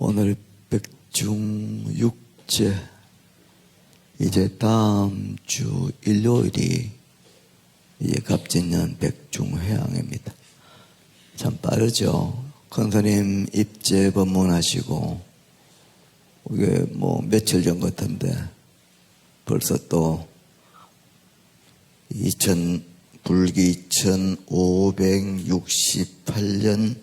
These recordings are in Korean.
오늘 백중육제, 이제 다음 주 일요일이 이제 갑진년 백중회항입니다. 참 빠르죠. 큰스님 입제 법문하시고 이게 며칠 전 같은데 벌써 또 불기 2568년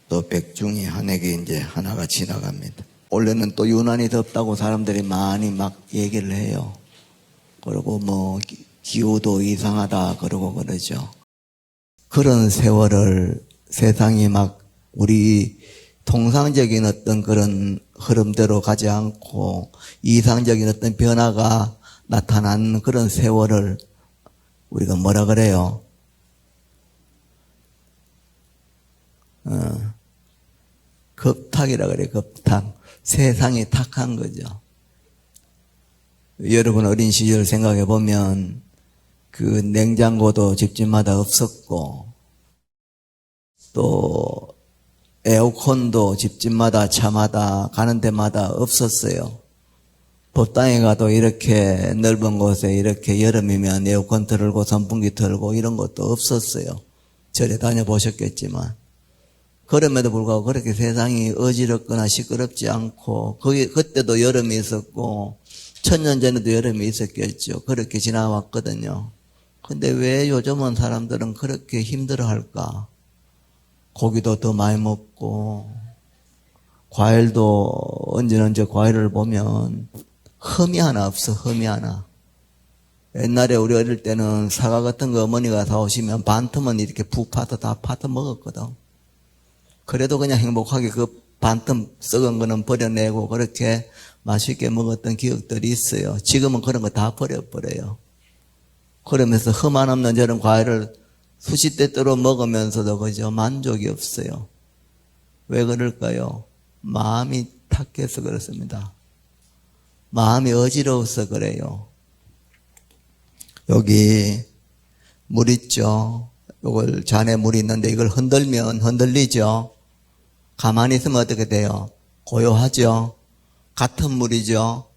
또 백중이 한 해에 이제 하나가 지나갑니다. 원래는 또 유난히 덥다고 사람들이 많이 막 얘기를 해요. 그리고 기후도 이상하다 그러고 그러죠. 그런 세월을 세상이 막 우리 통상적인 어떤 그런 흐름대로 가지 않고 이상적인 어떤 변화가 나타난 그런 세월을 우리가 뭐라 그래요? 겁탁이라 그래, 겁탁. 세상이 탁한 거죠. 여러분 어린 시절 생각해 보면 그 냉장고도 집집마다 없었고 또 에어컨도 집집마다 차마다 가는 데마다 없었어요. 법당에 가도 이렇게 넓은 곳에 이렇게 여름이면 에어컨 틀고 선풍기 틀고 이런 것도 없었어요. 절에 다녀보셨겠지만. 그럼에도 불구하고 그렇게 세상이 어지럽거나 시끄럽지 않고 그때도 여름이 있었고 1000년 전에도 여름이 있었겠죠. 그렇게 지나왔거든요. 근데 왜 요즘은 사람들은 그렇게 힘들어할까? 고기도 더 많이 먹고 과일도 언제 과일을 보면 흠이 하나 없어. 흠이 하나. 옛날에 우리 어릴 때는 사과 같은 거 어머니가 사오시면 반틈은 이렇게 푹 파서 다 파서 먹었거든. 그래도 그냥 행복하게 그 반틈 썩은 거는 버려내고 그렇게 맛있게 먹었던 기억들이 있어요. 지금은 그런 거 다 버려버려요. 그러면서 흠 안 없는 저런 과일을 수시때때로 먹으면서도 그저 만족이 없어요. 왜 그럴까요? 마음이 탁해서 그렇습니다. 마음이 어지러워서 그래요. 여기 물 있죠? 이걸 잔에 물이 있는데 이걸 흔들면 흔들리죠? 가만히 있으면 어떻게 돼요? 고요하죠? 같은 물이죠?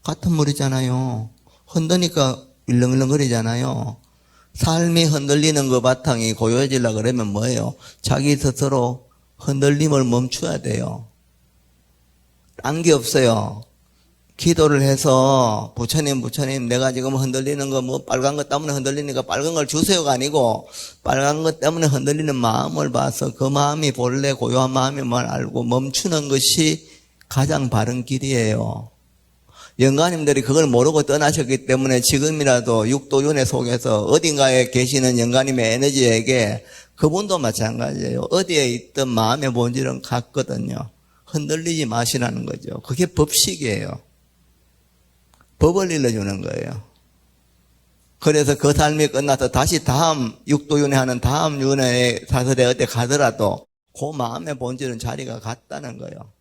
같은 물이잖아요. 흔드니까 일렁일렁거리잖아요. 삶이 흔들리는 그 바탕이 고요해지려고 그러면 뭐예요? 자기 스스로 흔들림을 멈춰야 돼요. 딴 게 없어요. 기도를 해서 부처님 내가 지금 흔들리는 거 빨간 것 때문에 흔들리니까 빨간 걸 주세요가 아니고 빨간 것 때문에 흔들리는 마음을 봐서 그 마음이 본래 고요한 마음임을 알고 멈추는 것이 가장 바른 길이에요. 영가님들이 그걸 모르고 떠나셨기 때문에 지금이라도 육도윤회 속에서 어딘가에 계시는 영가님의 에너지에게 그분도 마찬가지예요. 어디에 있든 마음의 본질은 같거든요. 흔들리지 마시라는 거죠. 그게 법식이에요. 법을 일러주는 거예요. 그래서 그 삶이 끝나서 다시 다음 육도윤회 하는 다음 윤회의 사설에 어디 가더라도 그 마음의 본질은 자리가 같다는 거예요.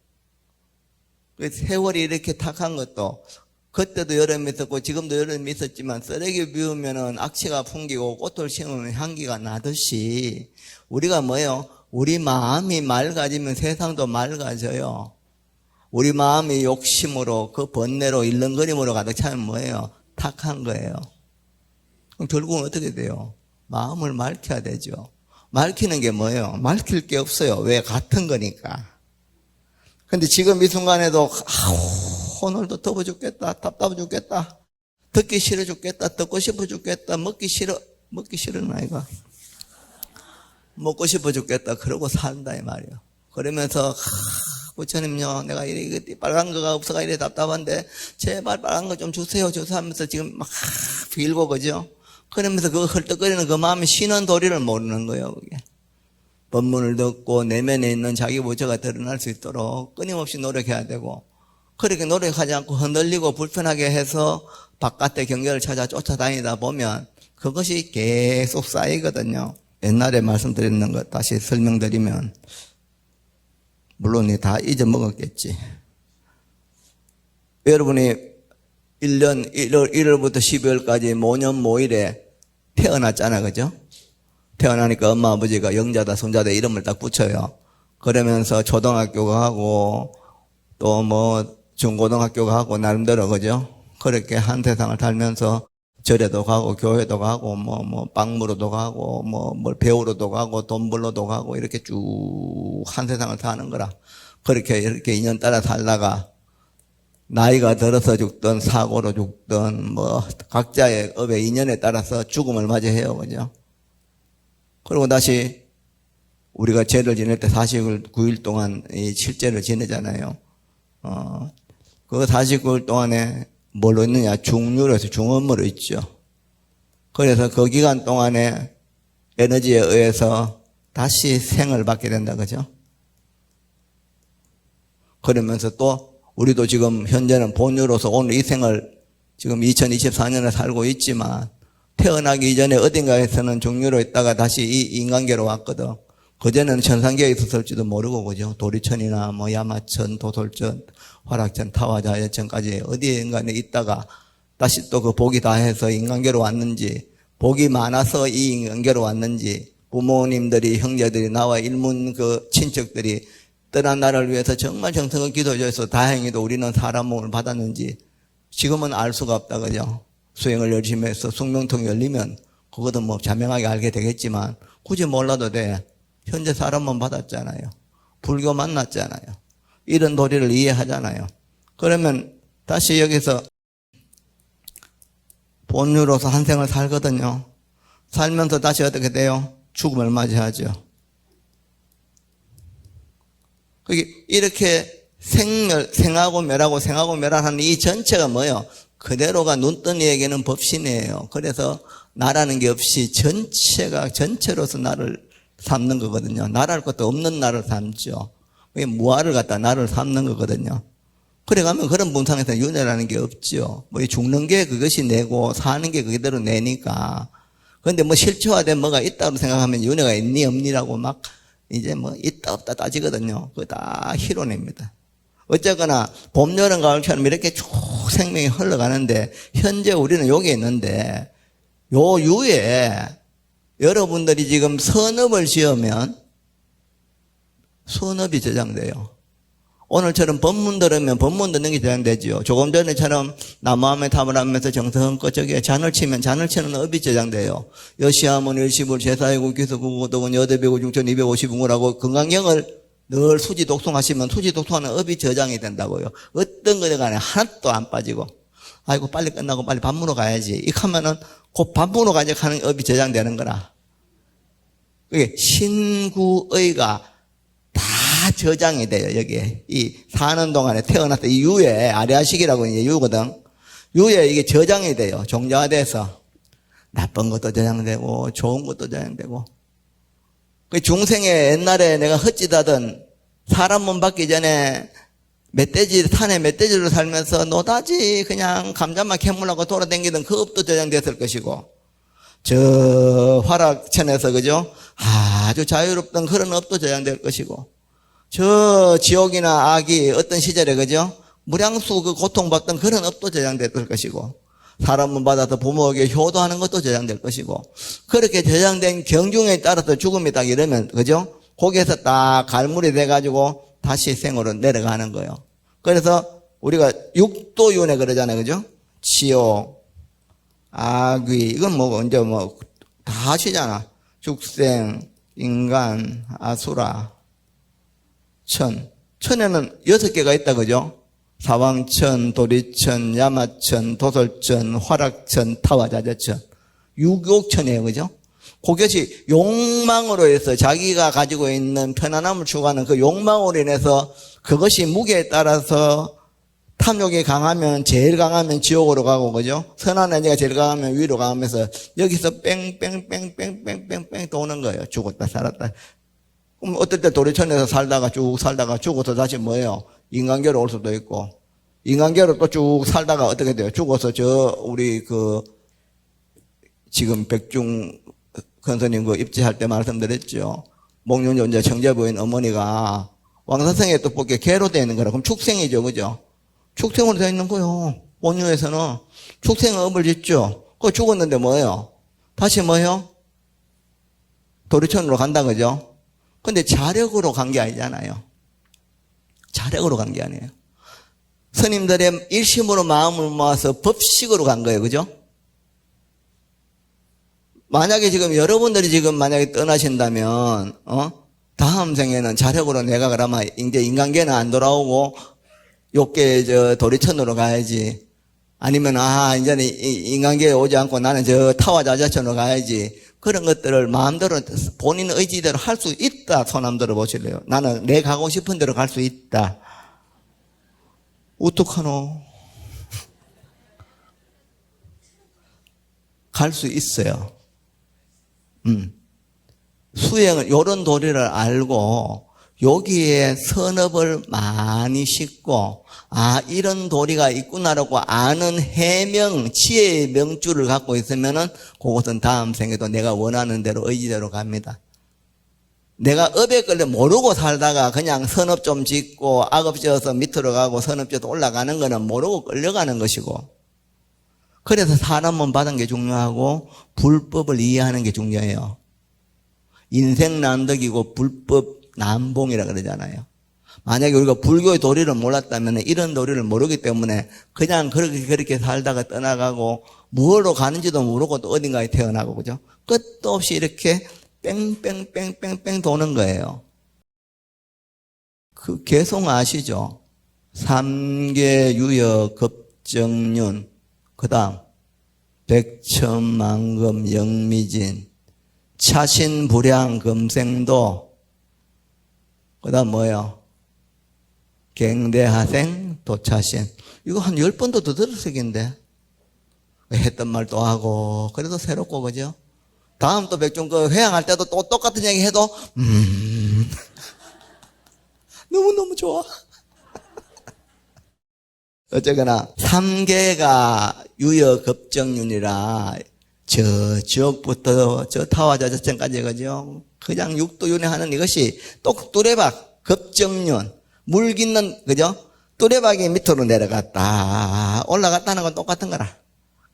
세월이 이렇게 탁한 것도 그때도 여름이 있었고 지금도 여름이 있었지만 쓰레기 비우면은 악취가 풍기고 꽃을 심으면 향기가 나듯이 우리가 뭐예요? 우리 마음이 맑아지면 세상도 맑아져요. 우리 마음이 욕심으로 그 번뇌로 일렁거림으로 가득 차면 뭐예요? 탁한 거예요. 그럼 결국은 어떻게 돼요? 마음을 맑혀야 되죠. 맑히는 게 뭐예요? 맑힐 게 없어요. 왜? 같은 거니까. 근데 지금 이 순간에도 오늘도 더워 죽겠다. 답답해 죽겠다. 듣기 싫어 죽겠다. 듣고 싶어 죽겠다. 먹기 싫은 아이가 먹고 싶어 죽겠다. 그러고 산다 이 말이에요. 그러면서 부처님요, 내가 이게 빨간 거가 없어가 이래 답답한데 제발 빨간 거 좀 주세요 하면서 지금 막 빌고 그죠? 그러면서 그 헐떡거리는 그 마음이 쉬는 도리를 모르는 거예요. 그게. 법문을 듣고 내면에 있는 자기 부처가 드러날 수 있도록 끊임없이 노력해야 되고 그렇게 노력하지 않고 흔들리고 불편하게 해서 바깥의 경계를 찾아 쫓아다니다 보면 그것이 계속 쌓이거든요. 옛날에 말씀드렸는 것 다시 설명드리면 물론 다 잊어먹었겠지. 여러분이 1년 1월부터 12월까지 모년 모일에 태어났잖아, 그죠? 태어나니까 엄마 아버지가 영자다 손자다 이름을 딱 붙여요. 그러면서 초등학교 가고 또 뭐 중고등학교 가고 나름대로 그죠? 그렇게 한 세상을 살면서 절에도 가고 교회도 가고 뭐 빵무로도 가고 뭘 배우러도 가고 돈 벌러도 가고 이렇게 쭉 한 세상을 사는 거라. 그렇게 이렇게 인연 따라 살다가 나이가 들어서 죽든 사고로 죽든 뭐 각자의 업의 인연에 따라서 죽음을 맞이해요. 그죠? 그리고 다시 우리가 제를 지낼 때 49일 동안 이 칠제를 지내잖아요. 그 49일 동안에 뭘로 있느냐? 중류로 해서 중음으로 있죠. 그래서 그 기간 동안에 에너지에 의해서 다시 생을 받게 된다. 그죠? 그러면서 또 우리도 지금 현재는 본유로서 오늘 이 생을 지금 2024년에 살고 있지만 태어나기 이전에 어딘가에서는 중류로 있다가 다시 이 인간계로 왔거든. 그전에는 천상계에 있었을지도 모르고 그죠. 도리천이나 뭐 야마천, 도솔천, 화락천, 타화자여천까지 어디인가에 있다가 다시 또 그 복이 다해서 인간계로 왔는지, 복이 많아서 이 인간계로 왔는지, 부모님들이 형제들이 나와 일문 그 친척들이 떠난 나를 위해서 정말 정성을 기도해줘서 다행히도 우리는 사람 몸을 받았는지 지금은 알 수가 없다. 그죠. 수행을 열심히 해서 숙명통이 열리면 그것도 뭐 자명하게 알게 되겠지만 굳이 몰라도 돼. 현재 사람만 받았잖아요. 불교 만났잖아요. 이런 도리를 이해하잖아요. 그러면 다시 여기서 본유로서 한 생을 살거든요. 살면서 다시 어떻게 돼요? 죽음을 맞이하죠. 이렇게 생하고 멸하고 생하고 멸하는 이 전체가 뭐예요? 그대로가 눈뜬 이에게는 법신이에요. 그래서 나라는 게 없이 전체가 전체로서 나를 삼는 거거든요. 나랄 것도 없는 나를 삼죠. 무아를 갖다 나를 삼는 거거든요. 그래가면 그런 분상에서 윤회라는 게 없죠. 뭐 죽는 게 그것이 내고 사는 게 그대로 내니까. 그런데 뭐 실체화된 뭐가 있다고 생각하면 윤회가 있니 없니라고 막 이제 뭐 있다 없다 따지거든요. 그거 다 희론입니다. 어쨌거나 봄, 여름, 가을처럼 이렇게 쭉 생명이 흘러가는데 현재 우리는 여기 있는데 요 유에 여러분들이 지금 선업을 지으면 선업이 저장돼요. 오늘처럼 법문 들으면 법문 듣는 게 저장되지요. 조금 전에처럼 나무함에 탑을 하면서 정성껏 저기에 잔을 치면 잔을 치는 업이 저장돼요. 여시하면 일시불 제사이고 기수구고독은 여대배고 중천 250운구라고 건강경을 늘 수지 독송하시면 수지 독송하는 업이 저장이 된다고요. 어떤 거에 간에 하나도 안 빠지고 아이고 빨리 끝나고 빨리 밥 먹으러 가야지. 이렇게 하면은 곧 밥 먹으러 가야지 하는 업이 저장되는 거라. 그게 신구의가 다 저장이 돼요. 여기에 이 사는 동안에 태어났을 때 이 유에 아리아식이라고 이제 유거든. 유에 이게 저장이 돼요. 종자화돼서 나쁜 것도 저장되고 좋은 것도 저장되고. 그 중생에 옛날에 내가 헛짓하던 사람 몸 받기 전에 멧돼지 산에 멧돼지로 살면서 노다지 그냥 감자만 캐물라고 돌아다니던 그 업도 저장됐을 것이고 저 화락천에서 그죠? 아주 자유롭던 그런 업도 저장될 것이고 저 지옥이나 악이 어떤 시절에 그죠? 무량수 그 고통받던 그런 업도 저장될 것이고 사람은 받아서 부모에게 효도하는 것도 저장될 것이고 그렇게 저장된 경중에 따라서 죽음이 딱 이러면 그죠? 거기에서 딱 갈물이 돼가지고 다시 생으로 내려가는 거예요. 그래서 우리가 육도윤회 그러잖아요. 그죠? 지옥, 악귀 이건 뭐 이제 뭐 다 하시잖아. 죽생, 인간, 아수라, 천. 천에는 6개가 있다. 그죠? 사왕천, 도리천, 야마천, 도솔천, 화락천, 타화자재천. 육욕천이에요. 그죠? 그것이 욕망으로 해서 자기가 가지고 있는 편안함을 추구하는 그 욕망으로 인해서 그것이 무게에 따라서 탐욕이 강하면 제일 강하면 지옥으로 가고 그죠? 선한 에너지가 제일 강하면 위로 가면서 여기서 뺑뺑뺑뺑뺑뺑뺑 도는 거예요. 죽었다 살았다. 그럼 어떨 때 도리천에서 살다가 쭉 살다가 죽어서 다시 뭐예요? 인간계로 올 수도 있고 인간계로 또 쭉 살다가 어떻게 돼요? 죽어서 저 우리 그 지금 백중 권스님 그 입지할 때 말씀드렸죠. 목련존자 청제부인 어머니가 왕사성에 또 뽑게 개로 되어 있는 거라. 그럼 축생이죠. 그죠? 축생으로 되어 있는 거요. 본유에서는 축생의 업을 짓죠. 그거 죽었는데 뭐예요? 다시 뭐예요? 도리천으로 간다. 그죠? 근데 자력으로 간 게 아니잖아요. 자력으로 간 게 아니에요. 스님들의 일심으로 마음을 모아서 법식으로 간 거예요. 그죠? 만약에 지금 여러분들이 지금 만약에 떠나신다면, 다음 생에는 자력으로 내가 그러면 이제 인간계는 안 돌아오고, 욕계 도리천으로 가야지. 아니면, 이제는 인간계에 오지 않고 나는 저 타화자자천으로 가야지. 그런 것들을 마음대로 본인 의지대로 할 수 있다. 손 한번 들어 보실래요? 나는 내 가고 싶은 대로 갈 수 있다. 어떡하노? 갈 수 있어요. 수행을, 요런 도리를 알고, 여기에 선업을 많이 싣고, 이런 도리가 있구나라고 아는 해명, 지혜의 명주를 갖고 있으면은, 그것은 다음 생에도 내가 원하는 대로 의지대로 갑니다. 내가 업에 끌려 모르고 살다가 그냥 선업 좀 짓고, 악업 지어서 밑으로 가고, 선업 지어서 올라가는 거는 모르고 끌려가는 것이고, 그래서 사람은 받은 게 중요하고, 불법을 이해하는 게 중요해요. 인생 난덕이고 불법 난봉이라 그러잖아요. 만약에 우리가 불교의 도리를 몰랐다면 이런 도리를 모르기 때문에 그냥 그렇게 살다가 떠나가고 뭐로 가는지도 모르고 또 어딘가에 태어나고, 그죠? 끝도 없이 이렇게 뺑뺑뺑뺑뺑 도는 거예요. 그 개송 아시죠? 삼계유여 급정륜, 그 다음 백천만금 영미진, 차신불량 금생도, 그 다음 뭐예요? 갱대하생 도차신. 이거 한 10번도 더 들었을 텐데. 했던 말 또 하고, 그래도 새롭고, 그죠? 다음 또 백종 회항할 때도 또 똑같은 얘기 해도, 너무너무 좋아. 어쨌거나, 3계가 유여급정륜이라, 저 지옥부터 저 타화자자천까지, 그죠? 그냥 육도윤회 하는 이것이 또 뚜레박, 급정륜, 물 깃는, 그죠? 뚜레박이 밑으로 내려갔다, 올라갔다는 건 똑같은 거라.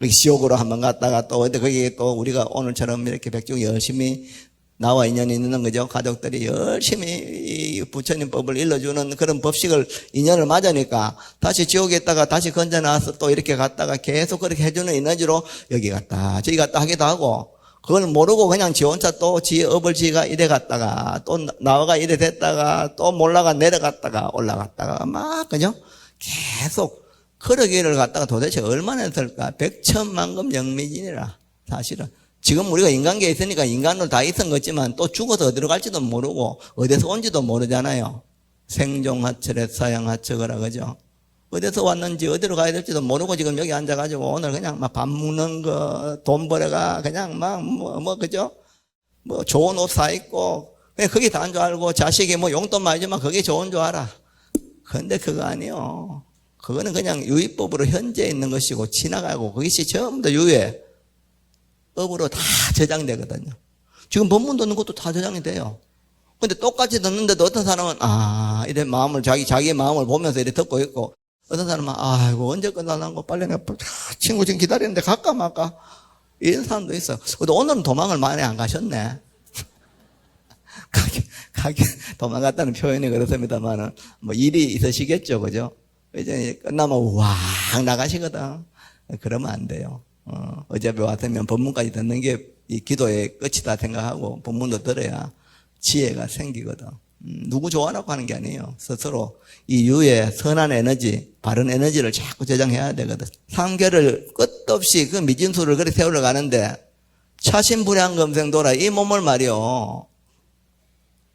지옥으로 한번 갔다가 또, 거기 또 우리가 오늘처럼 이렇게 백종 열심히 나와 인연이 있는, 그죠? 가족들이 열심히 부처님 법을 일러주는 그런 법식을 인연을 맞으니까 다시 지옥에 있다가 다시 건져 나와서 또 이렇게 갔다가 계속 그렇게 해주는 에너지로 여기 갔다 저기 갔다 하기도 하고, 그걸 모르고 그냥 지 혼자 또 지 업을 지가 이래 갔다가 또 나와가 이래 됐다가 또 몰라가 내려갔다가 올라갔다가 막, 그죠? 계속 그러기를 갔다가 도대체 얼마나 했을까? 백천만금 영미진이라. 사실은 지금 우리가 인간계에 있으니까 인간으로 다 있은 거지만 또 죽어서 어디로 갈지도 모르고 어디서 온지도 모르잖아요. 생종하철에 사양하처거라, 그죠? 어디서 왔는지 어디로 가야 될지도 모르고 지금 여기 앉아가지고 오늘 그냥 막 밥 먹는 거, 돈 벌어가 그냥 막 그죠? 뭐 좋은 옷 사 입고 그냥 그게 다인 줄 알고 자식이 뭐 용돈 많이 주면 그게 좋은 줄 알아. 근데 그거 아니요. 그거는 그냥 유의법으로 현재 있는 것이고 지나가고 그것이 전부 다 유예. 업으로 다 저장되거든요. 지금 법문 듣는 것도 다 저장이 돼요. 근데 똑같이 듣는데도 어떤 사람은 이래 마음을 자기의 마음을 보면서 이렇게 듣고 있고, 어떤 사람은 아이고 언제 끝나는 빨리 내가 친구 지금 기다리는데 갈까 말까 이런 사람도 있어. 근데 오늘은 도망을 많이 안 가셨네. 가게 도망갔다는 표현이 그렇습니다만은 뭐 일이 있으시겠죠, 그죠? 이제 끝나면 왕 나가시거든. 그러면 안 돼요. 어차피 왔으면 법문까지 듣는 게 이 기도의 끝이다 생각하고 법문도 들어야 지혜가 생기거든. 누구 좋아하라고 하는 게 아니에요. 스스로 이 유의 선한 에너지, 바른 에너지를 자꾸 저장해야 되거든. 3계를 끝없이 그 미진수를 그렇게 세우러 가는데 차신불량금생도라, 이 몸을 말이요,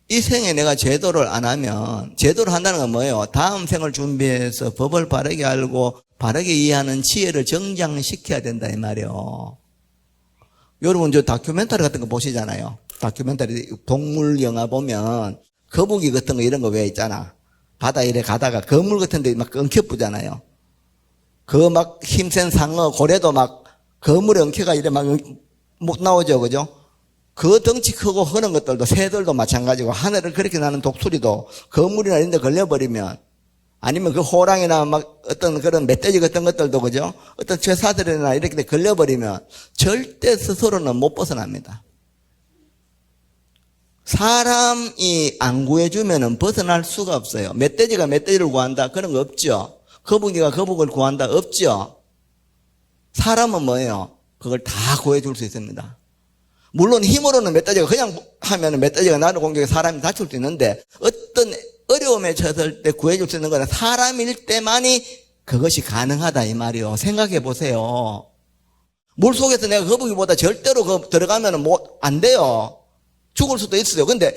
이 생에 내가 제도를 안 하면, 제도를 한다는 건 뭐예요? 다음 생을 준비해서 법을 바르게 알고 바르게 이해하는 지혜를 정장시켜야 된다 이 말이에요. 여러분 저 다큐멘터리 같은 거 보시잖아요. 다큐멘터리 동물 영화 보면 거북이 같은 거 이런 거 왜 있잖아. 바다 이래 가다가 거물 같은 데 막 엉켜쁘잖아요. 그 막 힘센 상어, 고래도 막 거물에 엉켜가 이래 막 못 나오죠, 그죠? 그 덩치 크고 흐는 것들도, 새들도 마찬가지고, 하늘을 그렇게 나는 독수리도 거물이나 이런 데 걸려버리면, 아니면 그 호랑이나 막 어떤 그런 멧돼지 같은 것들도, 그죠? 어떤 죄사들이나 이렇게 걸려버리면 절대 스스로는 못 벗어납니다. 사람이 안 구해주면은 벗어날 수가 없어요. 멧돼지가 멧돼지를 구한다? 그런 거 없죠. 거북이가 거북을 구한다? 없죠? 사람은 뭐예요? 그걸 다 구해줄 수 있습니다. 물론 힘으로는 멧돼지가 그냥 하면 멧돼지가 나를 공격해 사람이 다칠 수 있는데 어떤 어려움에 처했을 때 구해줄 수 있는 거는 사람일 때만이 그것이 가능하다 이 말이요. 생각해 보세요. 물속에서 내가 거북이보다 절대로 들어가면 안 돼요. 죽을 수도 있어요. 근데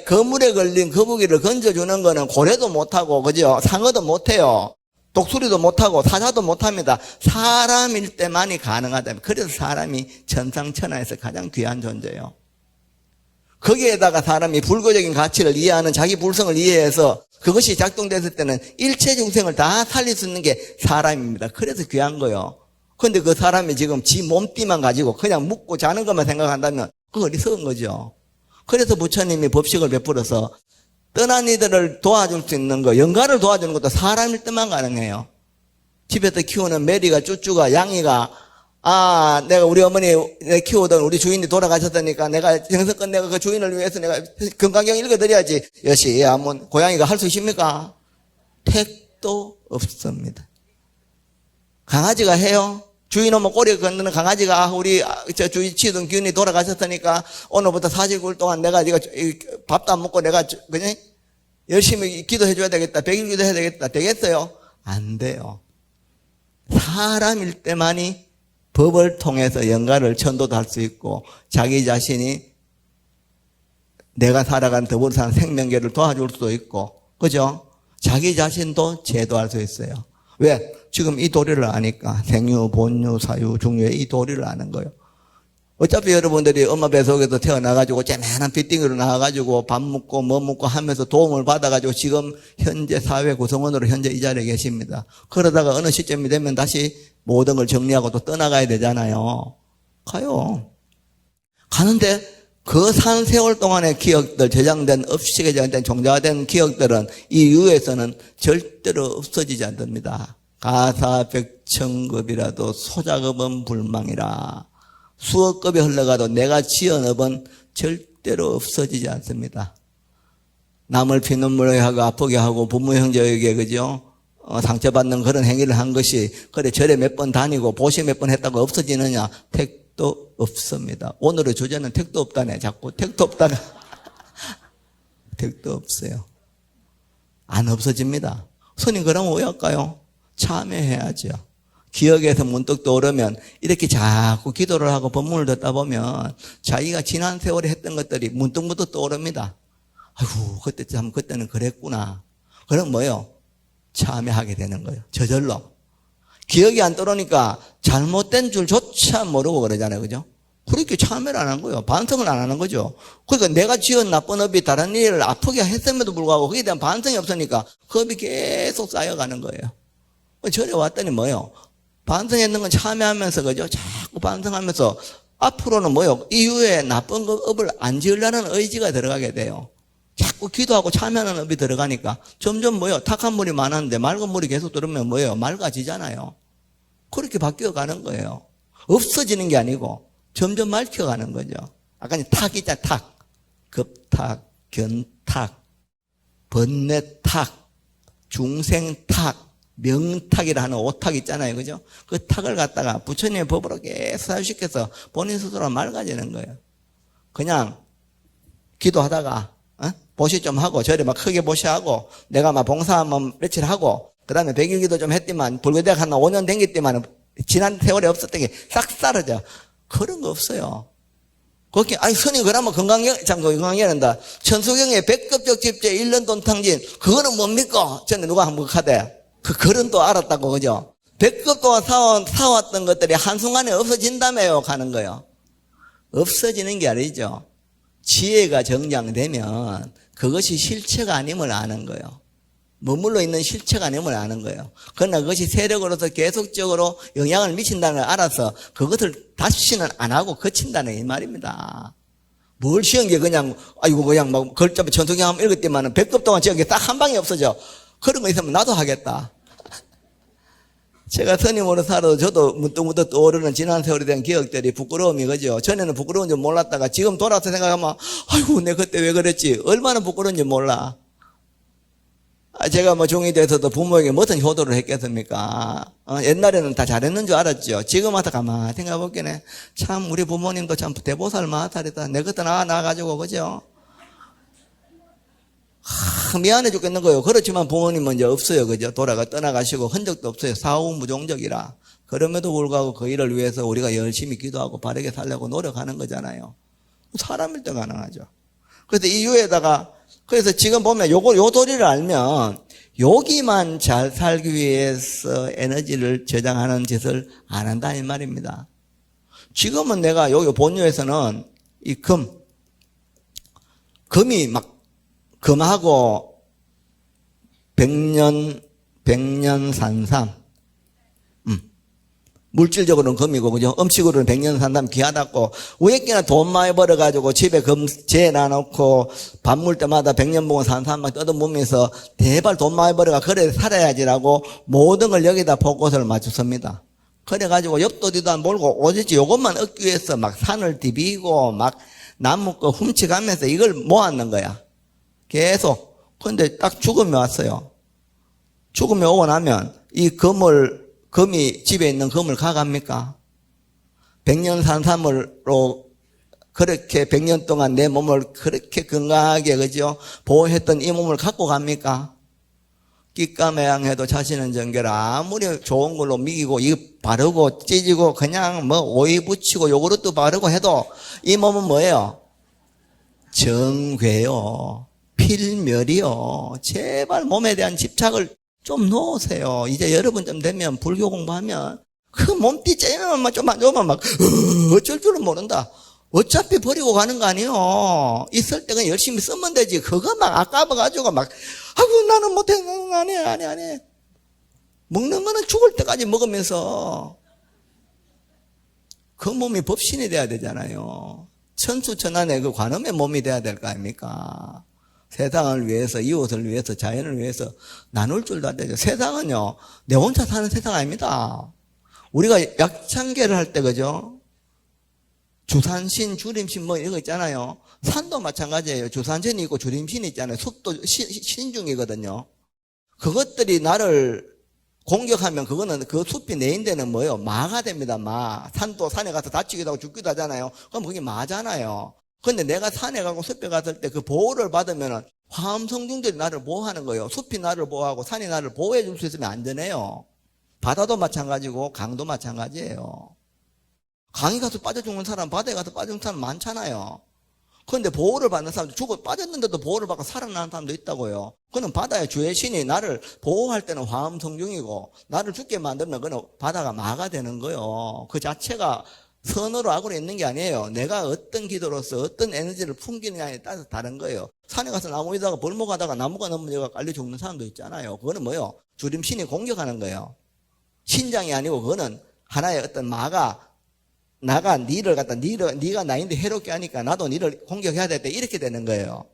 거물에 걸린 거북이를 건져주는 거는 고래도 못하고, 그죠? 상어도 못해요. 독수리도 못하고, 사자도 못합니다. 사람일 때만이 가능하다. 그래서 사람이 천상천하에서 가장 귀한 존재예요. 거기에다가 사람이 불교적인 가치를 이해하는 자기 불성을 이해해서 그것이 작동됐을 때는 일체 중생을 다 살릴 수 있는 게 사람입니다. 그래서 귀한 거예요. 근데 그 사람이 지금 지 몸띠만 가지고 그냥 묵고 자는 것만 생각한다면 그거 어리석은 거죠. 그래서 부처님이 법식을 베풀어서 떠난 이들을 도와줄 수 있는 거, 영가를 도와주는 것도 사람일 때만 가능해요. 집에서 키우는 메리가 쭈쭈가 양이가 내가 우리 어머니 키우던 우리 주인이 돌아가셨다니까 내가 정성껏 내가 그 주인을 위해서 내가 건강경 읽어드려야지. 여시 한번 고양이가 할 수 있습니까? 택도 없습니다. 강아지가 해요? 주인 오면 꼬리 건드는 강아지가 우리 저 주인 치던 기운이 돌아가셨으니까 오늘부터 40일 동안 내가 밥도 안 먹고 내가 그냥 열심히 기도해 줘야 되겠다. 100일 기도해야 되겠다. 되겠어요? 안 돼요. 사람일 때만이 법을 통해서 영가를 천도도 할 수 있고 자기 자신이 내가 살아가는 더불어 사는 생명계를 도와줄 수도 있고, 그죠? 자기 자신도 제도할 수 있어요. 왜? 지금 이 도리를 아니까. 생유, 본유, 사유, 중유의 이 도리를 아는 거예요. 어차피 여러분들이 엄마 뱃속에서 태어나가지고 째만한 빗딩으로 나와가지고 밥 먹고 뭐 먹고 하면서 도움을 받아가지고 지금 현재 사회 구성원으로 현재 이 자리에 계십니다. 그러다가 어느 시점이 되면 다시 모든 걸 정리하고 또 떠나가야 되잖아요. 가요. 가는데 그 산 세월 동안의 기억들, 저장된 업식에 저장된 종자된 기억들은 이 이후에서는 절대로 없어지지 않습니다. 가사백천급이라도 소작업은 불망이라. 수억 급이 흘러가도 내가 지은 업은 절대로 없어지지 않습니다. 남을 피눈물하게 하고 아프게 하고 부모 형제에게 그죠? 상처받는 그런 행위를 한 것이 그래 절에 몇 번 다니고 보시 몇 번 했다고 없어지느냐? 택도 없습니다. 오늘의 주제는 택도 없다네. 자꾸 택도 없다네. 택도 없어요. 안 없어집니다. 스님 그러면 왜 할까요? 참여해야죠. 기억에서 문득 떠오르면 이렇게 자꾸 기도를 하고 법문을 듣다 보면 자기가 지난 세월에 했던 것들이 문득 떠오릅니다. 아이고 그때는 그랬구나. 그럼 뭐예요? 참여하게 되는 거예요. 저절로. 기억이 안 떠오르니까 잘못된 줄조차 모르고 그러잖아요. 그죠? 그렇게 참여를 안 한 거예요. 반성을 안 하는 거죠. 그러니까 내가 지은 나쁜 업이 다른 일을 아프게 했음에도 불구하고 거기에 대한 반성이 없으니까 그 업이 계속 쌓여가는 거예요. 절에 왔더니 뭐예요? 반성했는 건 참여하면서 그죠? 자꾸 반성하면서 앞으로는 뭐요? 이후에 나쁜 업을 안 지으려는 의지가 들어가게 돼요. 자꾸 기도하고 참여하는 업이 들어가니까 점점 뭐요? 탁한 물이 많았는데 맑은 물이 계속 들어오면 뭐예요? 맑아지잖아요. 그렇게 바뀌어가는 거예요. 없어지는 게 아니고 점점 맑혀가는 거죠. 아까 탁 있잖아, 탁. 급탁, 견탁, 번뇌탁, 중생탁, 명탁이라 하는 오탁 있잖아요. 그죠? 그 탁을 갖다가 부처님의 법으로 계속 사유시켜서 본인 스스로 맑아지는 거예요. 그냥 기도하다가 보시 좀 하고 절에 막 크게 보시하고 내가 막 봉사 한번 며칠 하고 그 다음에 100일 기도 좀 했지만 불교대학 한 5년 댕겼지만 지난 세월에 없었던 게 싹 사라져. 그런 거 없어요. 그렇게 스님 그러면 건강해낸다. 천수경의 백급적 집제 1년 돈탕진 그거는 뭡니까? 전에 누가 한번 하대. 그 글은 또 알았다고, 그죠? 100급 동안 사왔던 것들이 한순간에 없어진다며요, 가는 거예요. 없어지는 게 아니죠. 지혜가 정장되면 그것이 실체가 아님을 아는 거예요. 머물러 있는 실체가 아님을 아는 거예요. 그러나 그것이 세력으로서 계속적으로 영향을 미친다는 걸 알아서 그것을 다시는 안 하고 거친다는 이 말입니다. 뭘 지은 게 그냥, 그냥 막 걸잡이 전통경 한번 읽었더니만 100급 동안 지은 게 딱 한 방에 없어져. 그런 거 있으면 나도 하겠다. 제가 스님으로 살아도 저도 문득 떠오르는 지난 세월에 대한 기억들이 부끄러움이 그죠. 전에는 부끄러운 줄 몰랐다가 지금 돌아서 생각하면 내 그때 왜 그랬지. 얼마나 부끄러운지 몰라. 제가 뭐 종이 돼서도 부모에게 무슨 효도를 했겠습니까? 옛날에는 다 잘했는 줄 알았죠. 지금 와서 가만히 생각해보기에는 참 우리 부모님도 참 대보살 마하살이다. 내 것도 나가지고 그죠? 미안해 죽겠는 거예요. 그렇지만 부모님은 이제 없어요. 그죠? 떠나가시고 흔적도 없어요. 사후무종적이라. 그럼에도 불구하고 그 일을 위해서 우리가 열심히 기도하고 바르게 살려고 노력하는 거잖아요. 사람일 때 가능하죠. 그래서 이유에다가 그래서 지금 보면 요 도리를 알면 여기만 잘 살기 위해서 에너지를 저장하는 짓을 안 한다 이 말입니다. 지금은 내가 여기 본유에서는 이 금이 막 금하고 백년산삼 물질적으로는 금이고, 그죠? 음식으로는 백년산삼 귀하다고, 우에끼나 돈 많이 벌어가지고 집에 금 재놔놓고, 밥 물 때마다 백년봉은 산삼 막 뜯어먹으면서, 대발 돈 많이 벌어가, 그래 살아야지라고, 모든 걸 여기다 포커스를 맞췄습니다. 그래가지고, 옆도 뒤도 안 몰고, 오직 요것만 얻기 위해서 막 산을 디비고, 막 나무 거 훔쳐가면서 이걸 모았는 거야. 계속. 근데 딱 죽음이 왔어요. 죽음이 오고 나면, 금이 집에 있는 금을 가갑니까? 백년산삼으로 그렇게 100년 동안 내 몸을 그렇게 건강하게 그죠? 보호했던 이 몸을 갖고 갑니까? 깃가매양해도 자신은 정결. 아무리 좋은 걸로 미기고 이 바르고 찢고 그냥 뭐 오이 붙이고 요구르트 바르고 해도 이 몸은 뭐예요? 정괴요. 필멸이요. 제발 몸에 대한 집착을 좀 놓으세요. 이제 여러분쯤 되면 불교 공부하면 그 몸띠 째면 좀만 막 어쩔 줄은 모른다. 어차피 버리고 가는 거 아니에요. 있을 때 그냥 열심히 쓰면 되지. 그거 막 아까워가지고 막 아이고 나는 못해. 안 해. 먹는 거는 죽을 때까지 먹으면서 그 몸이 법신이 돼야 되잖아요. 천수천안의 그 관음의 몸이 돼야 될 거 아닙니까? 세상을 위해서, 이웃을 위해서, 자연을 위해서 나눌 줄도 안 되죠. 세상은요, 내 혼자 사는 세상 아닙니다. 우리가 약창계를 할 때, 그죠? 주산신, 주림신 뭐 이런 거 있잖아요. 산도 마찬가지예요. 주산신이 있고 주림신이 있잖아요. 숲도 신중이거든요. 그것들이 나를 공격하면 그거는 그 숲이 내인데는 뭐예요? 마가 됩니다, 마. 산도 산에 가서 다치기도 하고 죽기도 하잖아요. 그럼 그게 마잖아요. 근데 내가 산에 가고 숲에 갔을 때 그 보호를 받으면은 화엄성중들이 나를 보호하는 거예요. 숲이 나를 보호하고 산이 나를 보호해 줄 수 있으면 안전해요. 바다도 마찬가지고 강도 마찬가지예요. 강에 가서 빠져 죽는 사람, 바다에 가서 빠져 죽는 사람 많잖아요. 그런데 보호를 받는 사람도 죽어 빠졌는데도 보호를 받고 살아나는 사람도 있다고요. 그는 바다의 주의 신이 나를 보호할 때는 화엄성중이고 나를 죽게 만들면 그는 바다가 마가 되는 거예요. 그 자체가 선으로 악으로 있는 게 아니에요. 내가 어떤 기도로서 어떤 에너지를 풍기느냐에 따라서 다른 거예요. 산에 가서 나무 위다가 벌목하다가 나무가 넘어져가 깔려 죽는 사람도 있잖아요. 그거는 뭐예요? 주림신이 공격하는 거예요. 신장이 아니고 그거는 하나의 어떤 마가 나가 니를 갖다 니가 나인데 해롭게 하니까 나도 니를 공격해야 될 때 이렇게 되는 거예요.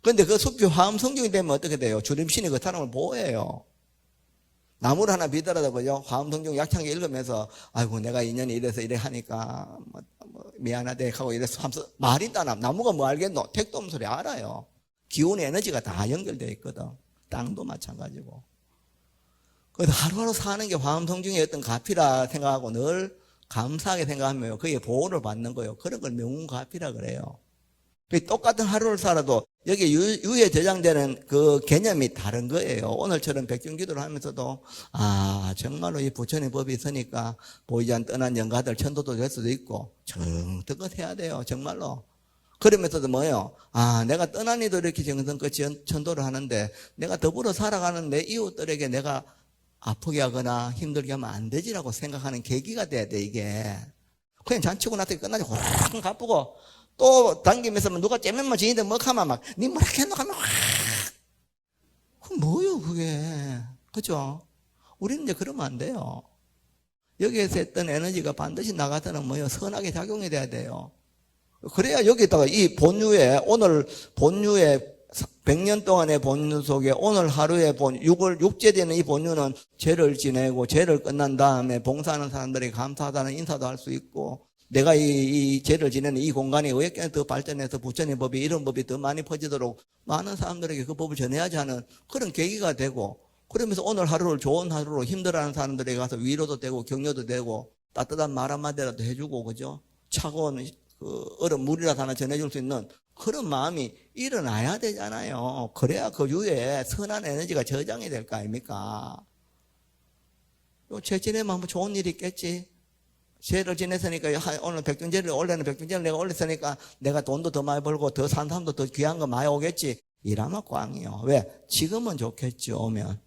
그런데 그 숲이 화엄성중이 되면 어떻게 돼요? 주림신이 그 사람을 보호해요. 나무를 하나 믿더라도 그죠? 화엄성중 약창기 읽으면서 아이고 내가 인연이 이래서 이래 하니까 미안하대 하고 이래서 하면서 말이 따나 나무가 뭐 알겠노? 택도 없는 소리 알아요. 기운의 에너지가 다 연결되어 있거든. 땅도 마찬가지고. 그래서 하루하루 사는 게 화엄성중의 어떤 가피라 생각하고 늘 감사하게 생각하면 그게 보호를 받는 거예요. 그런 걸 명운가피라 그래요. 똑같은 하루를 살아도 여기 유에 저장되는 그 개념이 다른 거예요. 오늘처럼 백중기도를 하면서도 정말로 이 부처의 법이 있으니까 보이지 않는 떠난 영가들 천도도 될 수도 있고 정떡껏 해야 돼요. 정말로. 그러면서도 뭐예요? 내가 떠난 이도 이렇게 정성껏 천도를 하는데 내가 더불어 살아가는 내 이웃들에게 내가 아프게 하거나 힘들게 하면 안 되지라고 생각하는 계기가 돼야 돼 이게. 그냥 잔치고 나서 끝나지 호락호락 가쁘고 또 당기면서 누가 째면만 지인데 뭐 하면 막 니 뭐라 했노 하면 확. 그 뭐요 그게. 그죠? 우리는 이제 그러면 안 돼요. 여기에서 했던 에너지가 반드시 나가서는 뭐요? 선하게 작용이 돼야 돼요. 그래야 여기다가 이 본유에 오늘 본유에 100년 동안의 본유 속에 오늘 하루의 육제되는 이 본유는 죄를 지내고 죄를 끝난 다음에 봉사하는 사람들이 감사하다는 인사도 할 수 있고 내가 이 죄를 지내는 이 공간이 의학계는 더 발전해서 부처님 법이 이런 법이 더 많이 퍼지도록 많은 사람들에게 그 법을 전해야지 하는 그런 계기가 되고, 그러면서 오늘 하루를 좋은 하루로 힘들어하는 사람들에게 가서 위로도 되고 격려도 되고 따뜻한 말 한마디라도 해주고, 그죠? 차가운 그 얼음 물이라도 하나 전해줄 수 있는 그런 마음이 일어나야 되잖아요. 그래야 그 위에 선한 에너지가 저장이 될 거 아닙니까? 죄 지내면 뭐 좋은 일이 있겠지. 죄를 지냈으니까 오늘 백중죄를 올려는 백중죄를 내가 올렸으니까 내가 돈도 더 많이 벌고 더 산 사람도 더 귀한 거 많이 오겠지. 이라면 꽝이요. 왜? 지금은 좋겠죠, 오면.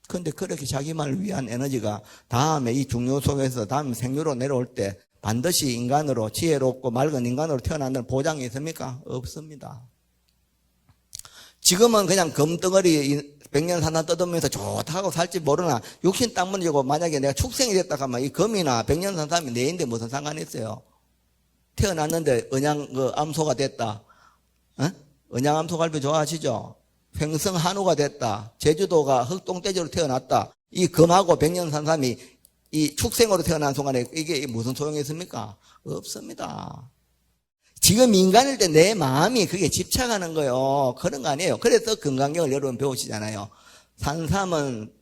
근데 그렇게 자기만을 위한 에너지가 다음에 이 중요 속에서 다음 생류로 내려올 때 반드시 인간으로 지혜롭고 맑은 인간으로 태어난다는 보장이 있습니까? 없습니다. 지금은 그냥 금덩어리 백년산산 뜯으면서 좋다고 살지 모르나 육신 딱 무너지고 만약에 내가 축생이 됐다 하면 이 금이나 백년산삼이 내인데 무슨 상관이 있어요? 태어났는데 암소가 됐다. 언양암소갈비 좋아하시죠? 횡성한우가 됐다. 제주도가 흑동돼지로 태어났다. 이 금하고 백년산삼이 이 축생으로 태어난 순간에 이게 무슨 소용이 있습니까? 없습니다. 지금 인간일 때 내 마음이 그게 집착하는 거예요. 그런 거 아니에요. 그래서 금강경을 여러분 배우시잖아요. 산삼은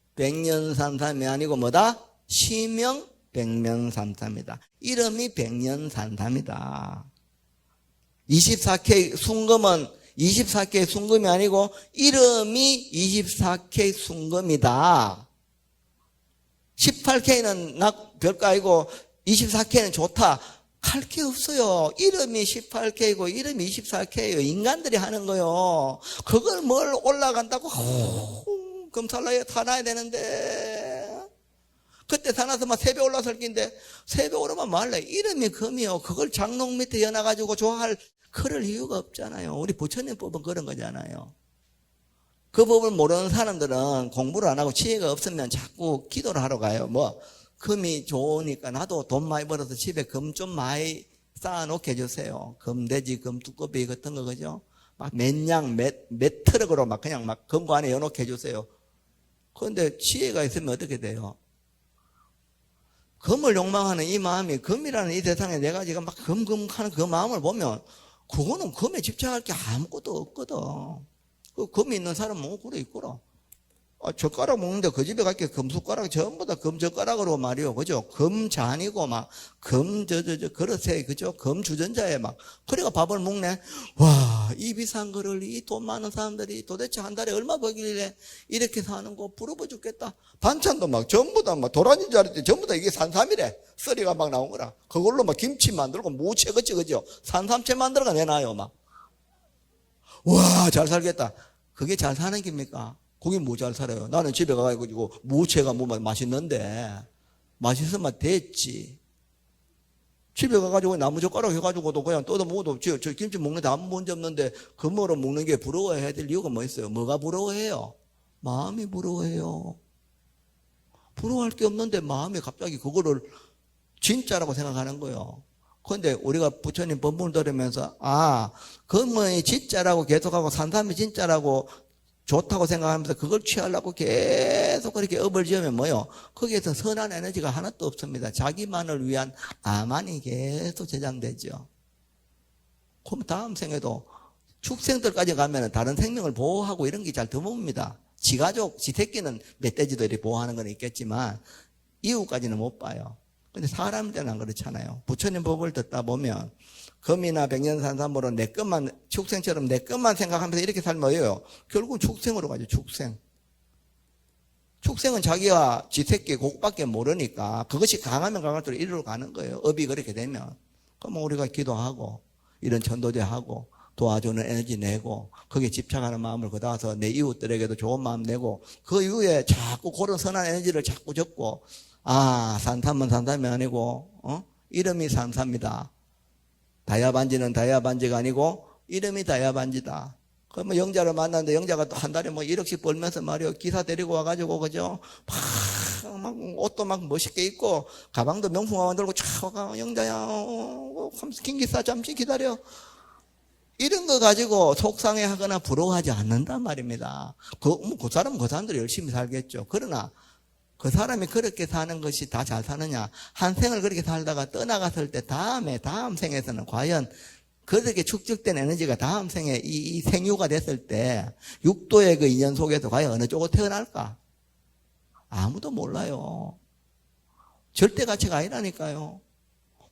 백년산삼이 아니고 뭐다? 시명 백년산삼이다. 이름이 백년산삼이다. 24K 순금은 24K 순금이 아니고 이름이 24K 순금이다. 18K는 별거 아니고 24K는 좋다. 할 게 없어요. 이름이 18K고 이름이 24K예요. 인간들이 하는 거요. 그걸 뭘 올라간다고 금살라에 타놔야 되는데 그때 타나서 막 3배 올라설 긴데 3배 오르면 말래. 이름이 금이요. 그걸 장롱 밑에 여놔가지고 좋아할 그럴 이유가 없잖아요. 우리 부처님 법은 그런 거잖아요. 그 법을 모르는 사람들은 공부를 안 하고 지혜가 없으면 자꾸 기도를 하러 가요. 금이 좋으니까 나도 돈 많이 벌어서 집에 금 좀 많이 쌓아놓게 해주세요. 금돼지, 금두꺼비 같은 거, 그죠? 막 몇 트럭으로 막 그냥 막 금고 안에 여놓게 해주세요. 그런데 지혜가 있으면 어떻게 돼요? 금을 욕망하는 이 마음이, 금이라는 이 세상에 내가 지금 막 하는 그 마음을 보면 그거는 금에 집착할 게 아무것도 없거든. 그 금이 있는 사람은 그래 있구나. 젓가락 먹는데 그 집에 갈게 금숟가락 전부 다 금젓가락으로 말이요. 그죠? 금잔이고 막, 그릇에, 그죠? 금주전자에 막. 그래가 밥을 먹네. 와, 이 비싼 거를 이 돈 많은 사람들이 도대체 한 달에 얼마 벌길래 이렇게 사는 거 부러워 죽겠다. 반찬도 막 전부 다 막 도라지인 줄 알았더니 전부 다 이게 산삼이래. 썰이가 막 나온 거라. 그걸로 막 김치 만들고 무채 그치, 그죠? 산삼채 만들어가 내놔요, 막. 와, 잘 살겠다. 그게 잘 사는 겁니까? 거기 뭐 잘 살아요. 나는 집에 가가지고 무채가 뭐 맛있는데 맛있으면 됐지. 집에 가가지고 나무젓가락 해가지고도 그냥 뜯어 먹어도 저 김치 먹는데 아무 문제 없는데 금으로 먹는 게 부러워해야 될 이유가 뭐 있어요? 뭐가 부러워해요? 마음이 부러워해요. 부러워할 게 없는데 마음이 갑자기 그거를 진짜라고 생각하는 거예요. 그런데 우리가 부처님 법문을 들으면서 금이 진짜라고 계속하고 산삼이 진짜라고 좋다고 생각하면서 그걸 취하려고 계속 그렇게 업을 지으면 뭐요? 거기에서 선한 에너지가 하나도 없습니다. 자기만을 위한 암만이 계속 저장되죠. 그럼 다음 생에도 축생들까지 가면 다른 생명을 보호하고 이런 게 잘 드뭅니다. 지 가족, 지 새끼는 멧돼지들이 보호하는 건 있겠지만 이웃까지는 못 봐요. 근데 사람들은 안 그렇잖아요. 부처님 법을 듣다 보면 금이나 백년산삼으로 내 것만, 축생처럼 내 것만 생각하면서 이렇게 살면 뭐예요? 결국 축생으로 가죠, 축생. 축생은 자기와 지 새끼 그것밖에 모르니까 그것이 강하면 강할수록 이리로 가는 거예요. 업이 그렇게 되면. 그럼 우리가 기도하고, 이런 전도제하고, 도와주는 에너지 내고, 거기에 집착하는 마음을 걷어와서 내 이웃들에게도 좋은 마음 내고, 그 이후에 자꾸 그런 선한 에너지를 자꾸 적고, 산삼은 산삼이 아니고, 이름이 산삼이다. 다야반지는 다야반지가 아니고 이름이 다야반지다. 그러면 영자를 만났는데 영자가 또 한 달에 뭐 1억씩 벌면서 말이요. 기사 데리고 와가지고, 그죠? 막 옷도 막 멋있게 입고 가방도 명품 가방 들고 촥 영자야, 김기사 잠시 기다려. 이런 거 가지고 속상해 하거나 부러워하지 않는단 말입니다. 그 사람은 그 사람들이 열심히 살겠죠. 그러나 그 사람이 그렇게 사는 것이 다 잘 사느냐? 한 생을 그렇게 살다가 떠나갔을 때 다음 생에서는 과연 그렇게 축적된 에너지가 다음 생에 이 생유가 됐을 때 육도의 그 인연 속에서 과연 어느 쪽으로 태어날까? 아무도 몰라요. 절대 가치가 아니라니까요.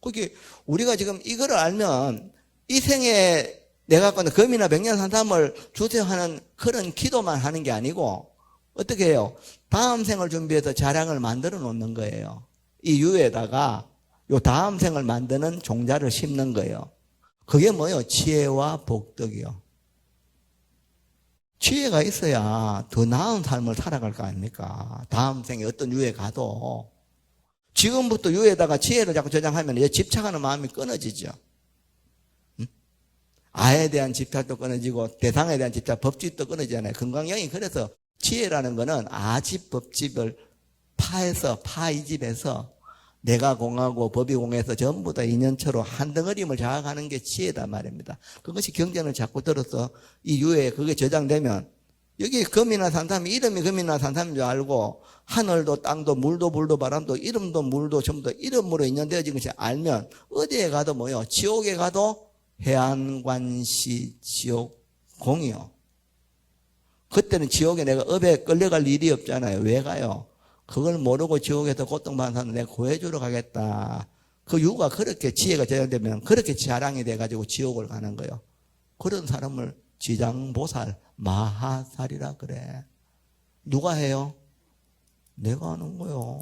그게 우리가 지금 이거를 알면 이 생에 내가 갖고 있는 금이나 백년산삼을 주세요 하는 그런 기도만 하는 게 아니고 어떻게 해요? 다음 생을 준비해서 자량을 만들어 놓는 거예요. 이 유에다가 요 다음 생을 만드는 종자를 심는 거예요. 그게 뭐예요? 지혜와 복덕이요. 지혜가 있어야 더 나은 삶을 살아갈 거 아닙니까? 다음 생에 어떤 유에 가도. 지금부터 유에다가 지혜를 자꾸 저장하면 이제 집착하는 마음이 끊어지죠. 아에 대한 집착도 끊어지고 대상에 대한 집착, 법집도 끊어지잖아요. 금강경이 그래서 지혜라는 거는 아집 법집을 파이집에서 내가 공하고 법이 공해서 전부 다 인연처로 한 덩어리임을 자각하는 게 지혜다 말입니다. 그것이 경전을 자꾸 들어서 이 유에 그게 저장되면 여기 금이나 산삼이 이름이 금이나 산삼인 줄 알고 하늘도 땅도 물도 불도 바람도 이름도 물도 전부 다 이름으로 인연되어진 것이 알면 어디에 가도 뭐요? 지옥에 가도 해안관시 지옥 공이요. 그때는 지옥에 내가 업에 끌려갈 일이 없잖아요. 왜 가요? 그걸 모르고 지옥에서 고통받는 사람 내가 구해주러 가겠다. 그 유가 그렇게 지혜가 저장되면 그렇게 자랑이 돼가지고 지옥을 가는 거예요. 그런 사람을 지장보살, 마하살이라 그래. 누가 해요? 내가 하는 거요.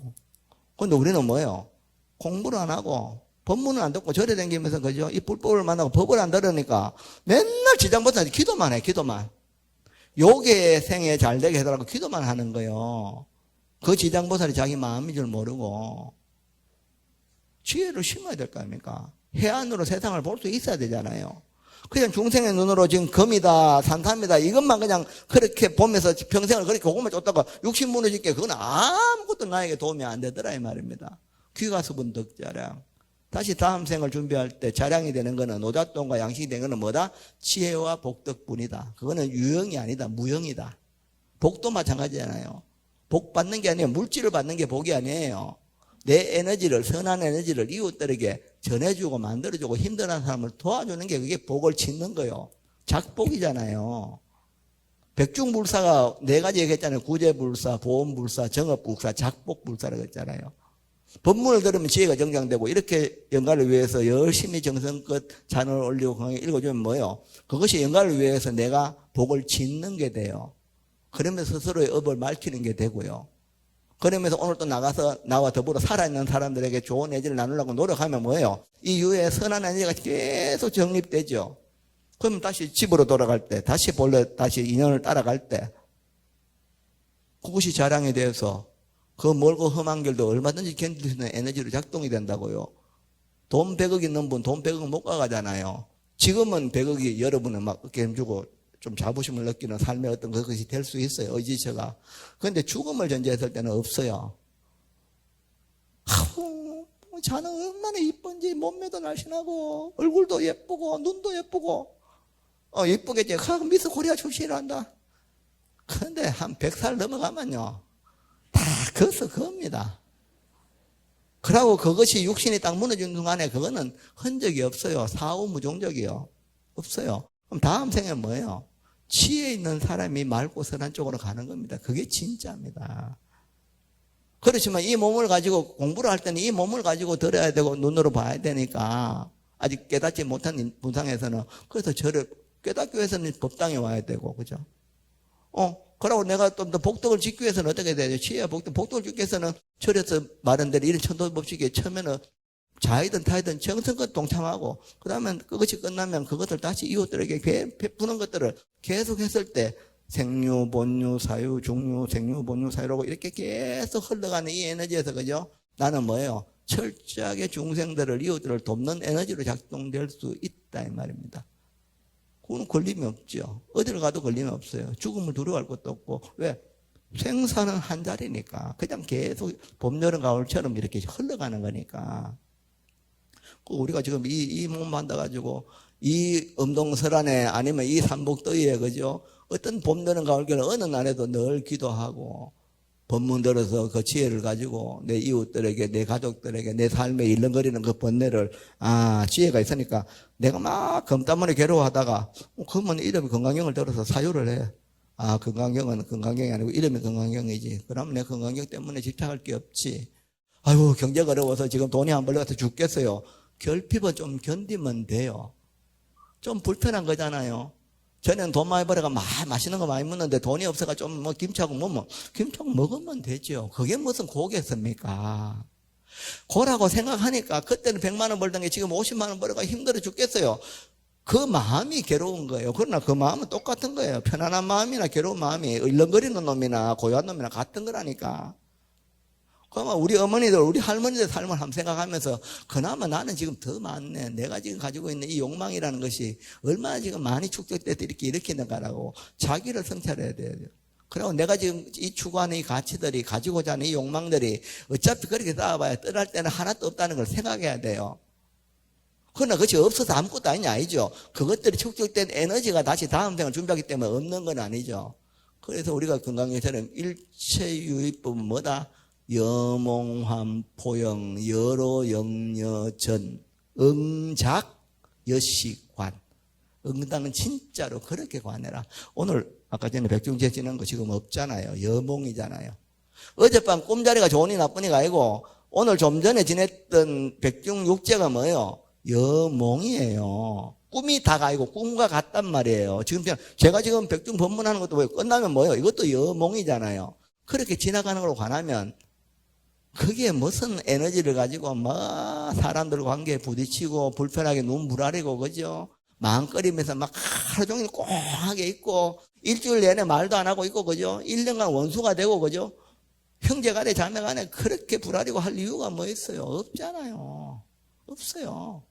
근데 우리는 뭐예요? 공부를 안 하고 법문을 안 듣고 절에 다니면서 그죠? 이 불법을 만나고 법을 안 들으니까 맨날 지장보살 기도만 해. 기도만. 요게 생에 잘 되게 해달라고 기도만 하는 거예요. 그 지장보살이 자기 마음인 줄 모르고 지혜를 심어야 될 거 아닙니까? 해안으로 세상을 볼 수 있어야 되잖아요. 그냥 중생의 눈으로 지금 금이다 산삼이다 이것만 그냥 그렇게 보면서 평생을 그렇게 그것만 쫓다가 육신 무너질게 그건 아무것도 나에게 도움이 안 되더라 이 말입니다. 귀가수분 덕자량. 다시 다음 생을 준비할 때 자량이 되는 거는 노잣돈과 양식이 되는 거는 뭐다? 지혜와 복덕뿐이다. 그거는 유형이 아니다. 무형이다. 복도 마찬가지잖아요. 복 받는 게 아니에요. 물질을 받는 게 복이 아니에요. 내 에너지를, 선한 에너지를 이웃들에게 전해주고 만들어주고 힘들어하는 사람을 도와주는 게 그게 복을 짓는 거예요. 작복이잖아요. 백중불사가 네 가지 얘기했잖아요. 구제불사, 보험불사, 정업불사, 작복불사라고 했잖아요. 법문을 들으면 지혜가 정장되고 이렇게 영가를 위해서 열심히 정성껏 잔을 올리고 강하게 읽어주면 뭐예요? 그것이 영가를 위해서 내가 복을 짓는 게 돼요. 그러면서 스스로의 업을 밝히는 게 되고요. 그러면서 오늘 또 나가서 나와 더불어 살아있는 사람들에게 좋은 에너지를 나누려고 노력하면 뭐예요? 이 유의 선한 에너지가 계속 정립되죠. 그럼 다시 집으로 돌아갈 때, 다시 본래 다시 인연을 따라갈 때 그것이 자랑에 대해서 그 멀고 험한 길도 얼마든지 견딜 수 있는 에너지로 작동이 된다고요. 돈 100억 있는 분 돈 100억 못 가가잖아요. 지금은 100억이 여러분은 막 어깨 힘주고 좀 자부심을 느끼는 삶의 어떤 것이 될 수 있어요. 의지처가. 그런데 죽음을 전제했을 때는 없어요. 아우, 자는 얼마나 이쁜지 몸매도 날씬하고 얼굴도 예쁘고 눈도 예쁘고 예쁘겠지. 미스 코리아 출신이란다. 그런데 한 100살 넘어가면요. 다 거기서 겁니다. 그러고 그것이 육신이 딱 무너지는 순간에 그거는 흔적이 없어요. 사후무종적이요. 없어요. 그럼 다음 생에 뭐예요? 지혜 있는 사람이 맑고 선한 쪽으로 가는 겁니다. 그게 진짜입니다. 그렇지만 이 몸을 가지고 공부를 할 때는 이 몸을 가지고 들어야 되고 눈으로 봐야 되니까 아직 깨닫지 못한 분상에서는 그래서 저를 깨닫기 위해서는 법당에 와야 되고 그죠? 그러고 내가 좀 더 복덕을 짓기 위해서는 어떻게 돼야 돼요? 지혜와 복덕을 짓기 위해서는 절에서 말한 대로 이런 천도법칙에 처음에는 자이든 타이든 정성껏 동참하고 그 다음에 그것이 끝나면 그것을 다시 이웃들에게 베푸는 것들을 계속 했을 때 생류, 본류, 사유, 중류, 생류, 본류, 사유라고 이렇게 계속 흘러가는 이 에너지에서 그죠? 나는 뭐예요? 철저하게 중생들을 이웃들을 돕는 에너지로 작동될 수 있다 이 말입니다. 그건 걸림이 없죠. 어디를 가도 걸림이 없어요. 죽음을 두려워할 것도 없고. 왜? 생사는 한 자리니까. 그냥 계속 봄, 여름, 가을처럼 이렇게 흘러가는 거니까. 우리가 지금 이 몸 만나가지고 이 음동설안에 아니면 이 삼복더위에 그죠? 어떤 봄, 여름, 가을, 겨울 어느 날에도 늘 기도하고 법문 들어서 그 지혜를 가지고 내 이웃들에게, 내 가족들에게 내 삶에 일렁거리는 그 번뇌를, 지혜가 있으니까 내가 막 검다문에 괴로워하다가, 그러면 이름이 건강경을 들어서 사유를 해. 건강경은 건강경이 아니고 이름이 건강경이지. 그러면 내 건강경 때문에 집착할 게 없지. 아이고, 경제가 어려워서 지금 돈이 안 벌려서 죽겠어요. 결핍은 좀 견디면 돼요. 좀 불편한 거잖아요. 전에는 돈 많이 벌어가 맛있는 거 많이 먹는데 돈이 없어가 좀 김치하고 김치하고 먹으면 되죠. 그게 무슨 고겠습니까? 고라고 생각하니까 그때는 100만 원 벌던 게 지금 50만 원 벌어가 힘들어 죽겠어요. 그 마음이 괴로운 거예요. 그러나 그 마음은 똑같은 거예요. 편안한 마음이나 괴로운 마음이 을렁거리는 놈이나 고요한 놈이나 같은 거라니까. 그러면 우리 어머니들, 우리 할머니들 삶을 한번 생각하면서 그나마 나는 지금 더 많네. 내가 지금 가지고 있는 이 욕망이라는 것이 얼마나 지금 많이 축적돼서 이렇게 일으키는가라고 자기를 성찰해야 돼요. 그리고 내가 지금 이 추구하는 이 가치들이, 가지고자 하는 이 욕망들이 어차피 그렇게 쌓아봐야 떠날 때는 하나도 없다는 걸 생각해야 돼요. 그러나 그것이 없어서 아무것도 아니죠. 그것들이 축적된 에너지가 다시 다음 생을 준비하기 때문에 없는 건 아니죠. 그래서 우리가 건강에서는 일체유의법은 뭐다? 여몽환 포영 여로 영여전 응작 여시관. 응당은 진짜로 그렇게 관해라. 오늘 아까 전에 백중제 지는 거 지금 없잖아요. 여몽이잖아요. 어젯밤 꿈자리가 좋으니 나쁘니가 아니고 오늘 좀 전에 지냈던 백중육제가 뭐예요? 여몽이에요. 꿈이 다가 아니고 꿈과 같단 말이에요. 지금 제가 지금 백중 법문하는 것도 왜 끝나면 뭐예요? 이것도 여몽이잖아요. 그렇게 지나가는 걸로 관하면 그게 무슨 에너지를 가지고 사람들 관계에 부딪히고 불편하게 눈물아리고 그죠? 마음거리면서 막 하루 종일 꽁하게 있고 일주일 내내 말도 안 하고 있고 그죠? 1년간 원수가 되고 그죠? 형제간에 자매간에 그렇게 불아리고 할 이유가 뭐 있어요? 없잖아요. 없어요.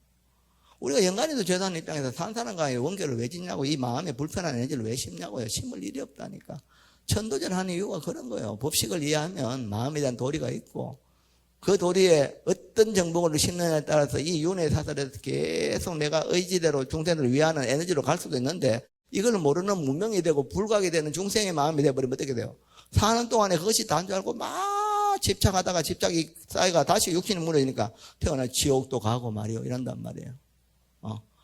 우리가 영간에도 죄송한 입장에서 산 사람과의 원결을 왜 짓냐고, 이 마음에 불편한 에너지를 왜 심냐고요. 심을 일이 없다니까. 천도전 하는 이유가 그런 거예요. 법식을 이해하면 마음에 대한 도리가 있고 그 도리에 어떤 정보를 심느냐에 따라서 이 윤회 사설에서 계속 내가 의지대로 중생들을 위하는 에너지로 갈 수도 있는데 이걸 모르는 무명이 되고 불각이 되는 중생의 마음이 되어버리면 어떻게 돼요? 사는 동안에 그것이 다인 줄 알고 막 집착하다가 집착이 쌓이가 다시 육신이 무너지니까 태어나 지옥도 가고 말이요 이런단 말이에요.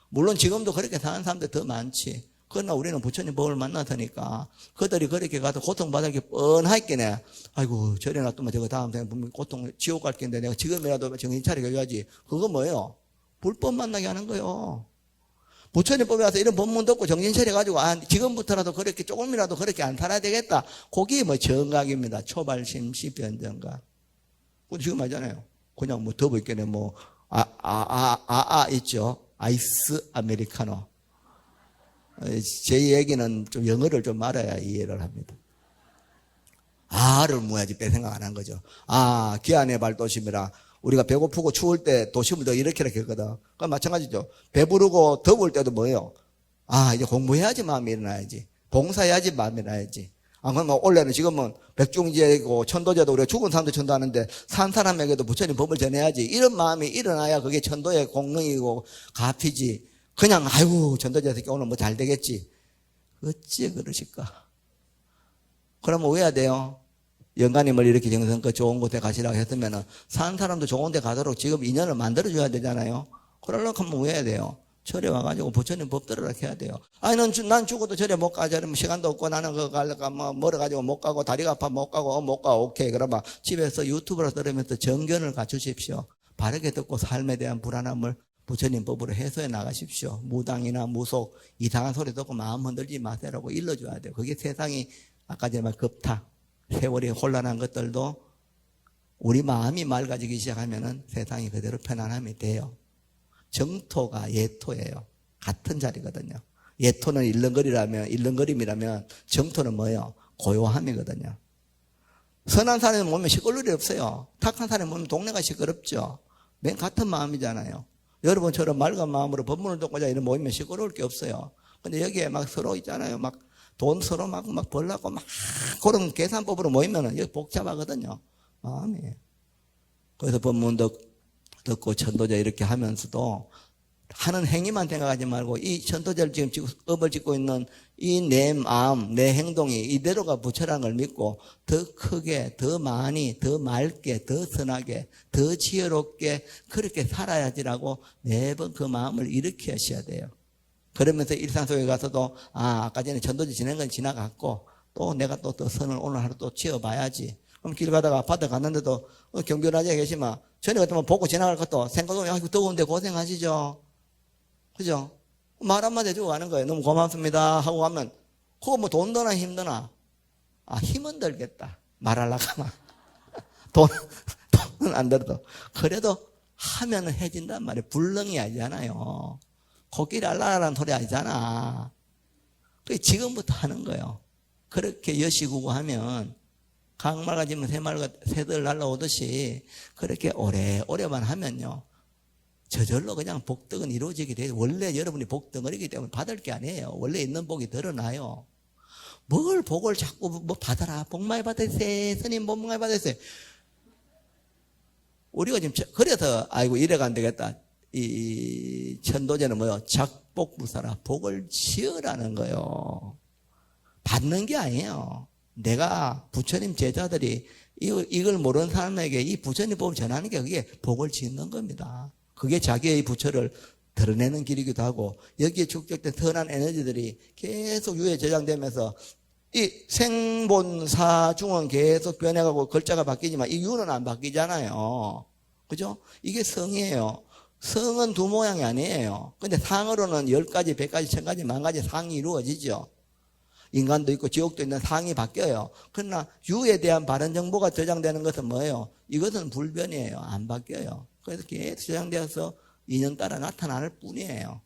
물론 지금도 그렇게 사는 사람들 더 많지. 그러나 우리는 부처님 법을 만났으니까 그들이 그렇게 가서 고통받을 게 뻔하겠네. 아이고 저래 놔두면 저거 다음 생에 분명히 고통 지옥 갈 텐데 내가 지금이라도 정신 차리게 해야지. 그거 뭐예요? 불법 만나게 하는 거예요. 부처님 법에 와서 이런 법문 듣고 정신 차려가지고 지금부터라도 그렇게 조금이라도 그렇게 안 살아야 되겠다. 그게 뭐 정각입니다. 초발심시 변정각. 지금 하잖아요. 그냥 뭐 더보 있겠네. 뭐 있죠. 아이스 아메리카노. 제 얘기는 좀 영어를 좀 알아야 이해를 합니다. 를 뭐야지 빼 생각 안 한 거죠. 기안의 발도심이라 우리가 배고프고 추울 때 도심을 더 이렇게 했거든. 그건 마찬가지죠. 배부르고 더울 때도 뭐예요? 이제 공부해야지 마음이 일어나야지. 봉사해야지 마음이 일어나야지. 그러면 원래는 지금은 백중제고 천도제도 우리가 죽은 사람도 천도하는데 산 사람에게도 부처님 법을 전해야지. 이런 마음이 일어나야 그게 천도의 공능이고 가피지. 그냥 아이고 전도자 새끼 오늘 뭐 잘 되겠지. 어찌 그러실까? 그러면 왜 해야 돼요? 영가님을 이렇게 정성껏 좋은 곳에 가시라고 했으면 사는 사람도 좋은 데 가도록 지금 인연을 만들어줘야 되잖아요. 그러려고 하면 왜 해야 돼요? 절에 와가지고 부처님 법 들으라 해야 돼요. 난 죽어도 절에 못 가. 저러면 시간도 없고 나는 그거 가려고 멀어가지고 못 가고 다리가 아파 못 가고 못 가. 오케이. 그러면 집에서 유튜브로 들으면서 정견을 갖추십시오. 바르게 듣고 삶에 대한 불안함을 부처님 법으로 해소해 나가십시오. 무당이나 무속 이상한 소리 듣고 마음 흔들지 마세요라고 일러줘야 돼요. 그게 세상이 아까 전에 말 급타 세월이 혼란한 것들도 우리 마음이 맑아지기 시작하면은 세상이 그대로 편안함이 돼요. 정토가 예토예요. 같은 자리거든요. 예토는 일렁거림이라면 정토는 뭐예요? 고요함이거든요. 선한 사람이 모이면 시끄러울 일이 없어요. 탁한 사람이 모이면 동네가 시끄럽죠. 맨 같은 마음이잖아요. 여러분처럼 맑은 마음으로 법문을 듣고자 이런 모이면 시끄러울 게 없어요. 근데 여기에 막 서로 있잖아요. 막 돈 서로 막 벌라고 막 그런 계산법으로 모이면은 여기 복잡하거든요. 마음이. 그래서 법문 듣고 천도자 이렇게 하면서도 하는 행위만 생각하지 말고 이 천도제를 지금 업을 짓고 있는 이 내 마음, 내 행동이 이대로가 부처라는 걸 믿고 더 크게, 더 많이, 더 맑게, 더 선하게, 더 지혜롭게 그렇게 살아야지라고 매번 그 마음을 일으키셔야 돼요. 그러면서 일상 속에 가서도 아까 전에 천도제 지낸 건 지나갔고 또 내가 또 선을 오늘 하루 또 지어봐야지. 그럼 길 가다가 바다 갔는데도 경변하게 계시면 전에 같으면 보고 지나갈 것도 생각하면 이거 더운데 고생하시죠. 그죠? 말 한마디 해주고 가는 거예요. 너무 고맙습니다 하고 가면 그거 뭐 돈 드나 힘드나? 힘은 들겠다. 말하려고 하면 돈은 안 들어도 그래도 하면은 해진단 말이에요. 불능이 아니잖아요. 코끼리 알라라는 소리 아니잖아. 그게 지금부터 하는 거예요. 그렇게 여시구구하면 강말 가지면 새들 날라오듯이 그렇게 오래만 하면요. 저절로 그냥 복덕은 이루어지게 돼요. 원래 여러분이 복덩어리기 때문에 받을 게 아니에요. 원래 있는 복이 드러나요. 뭘 복을 자꾸 뭐 받아라. 복 많이 받으세요. 스님 복 많이 받으세요. 우리가 지금 그래서 아이고 이래가 안 되겠다. 이 천도제는 뭐요? 작복불사라. 복을 지으라는 거예요. 받는 게 아니에요. 내가 부처님 제자들이 이걸 모르는 사람에게 이 부처님 법을 전하는 게 그게 복을 짓는 겁니다. 그게 자기의 부처를 드러내는 길이기도 하고 여기에 축적된 선한 에너지들이 계속 유에 저장되면서 이 생본사중은 계속 변해가고 글자가 바뀌지만 이 유는 안 바뀌잖아요. 그죠? 이게 성이에요. 성은 두 모양이 아니에요. 근데 상으로는 10가지, 100가지, 1000가지, 10,000가지 상이 이루어지죠. 인간도 있고 지옥도 있는 상이 바뀌어요. 그러나 유에 대한 바른 정보가 저장되는 것은 뭐예요? 이것은 불변이에요. 안 바뀌어요. 그래서 계속 저장되어서 인연 따라 나타날 뿐이에요.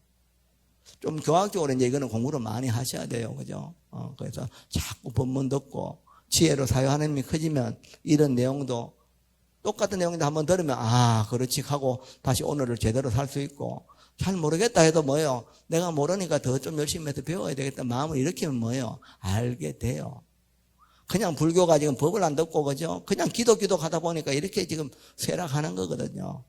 좀 교학적으로 이제 이거는 공부를 많이 하셔야 돼요. 그죠? 그래서 자꾸 법문 듣고 지혜로 사유하는 힘이 커지면 이런 내용도 똑같은 내용인데 한번 들으면 그렇지 하고 다시 오늘을 제대로 살 수 있고 잘 모르겠다 해도 뭐예요? 내가 모르니까 더 좀 열심히 해서 배워야 되겠다 마음을 일으키면 뭐예요? 알게 돼요. 그냥 불교가 지금 법을 안 듣고 그죠? 그냥 기도 하다 보니까 이렇게 지금 쇠락하는 거거든요.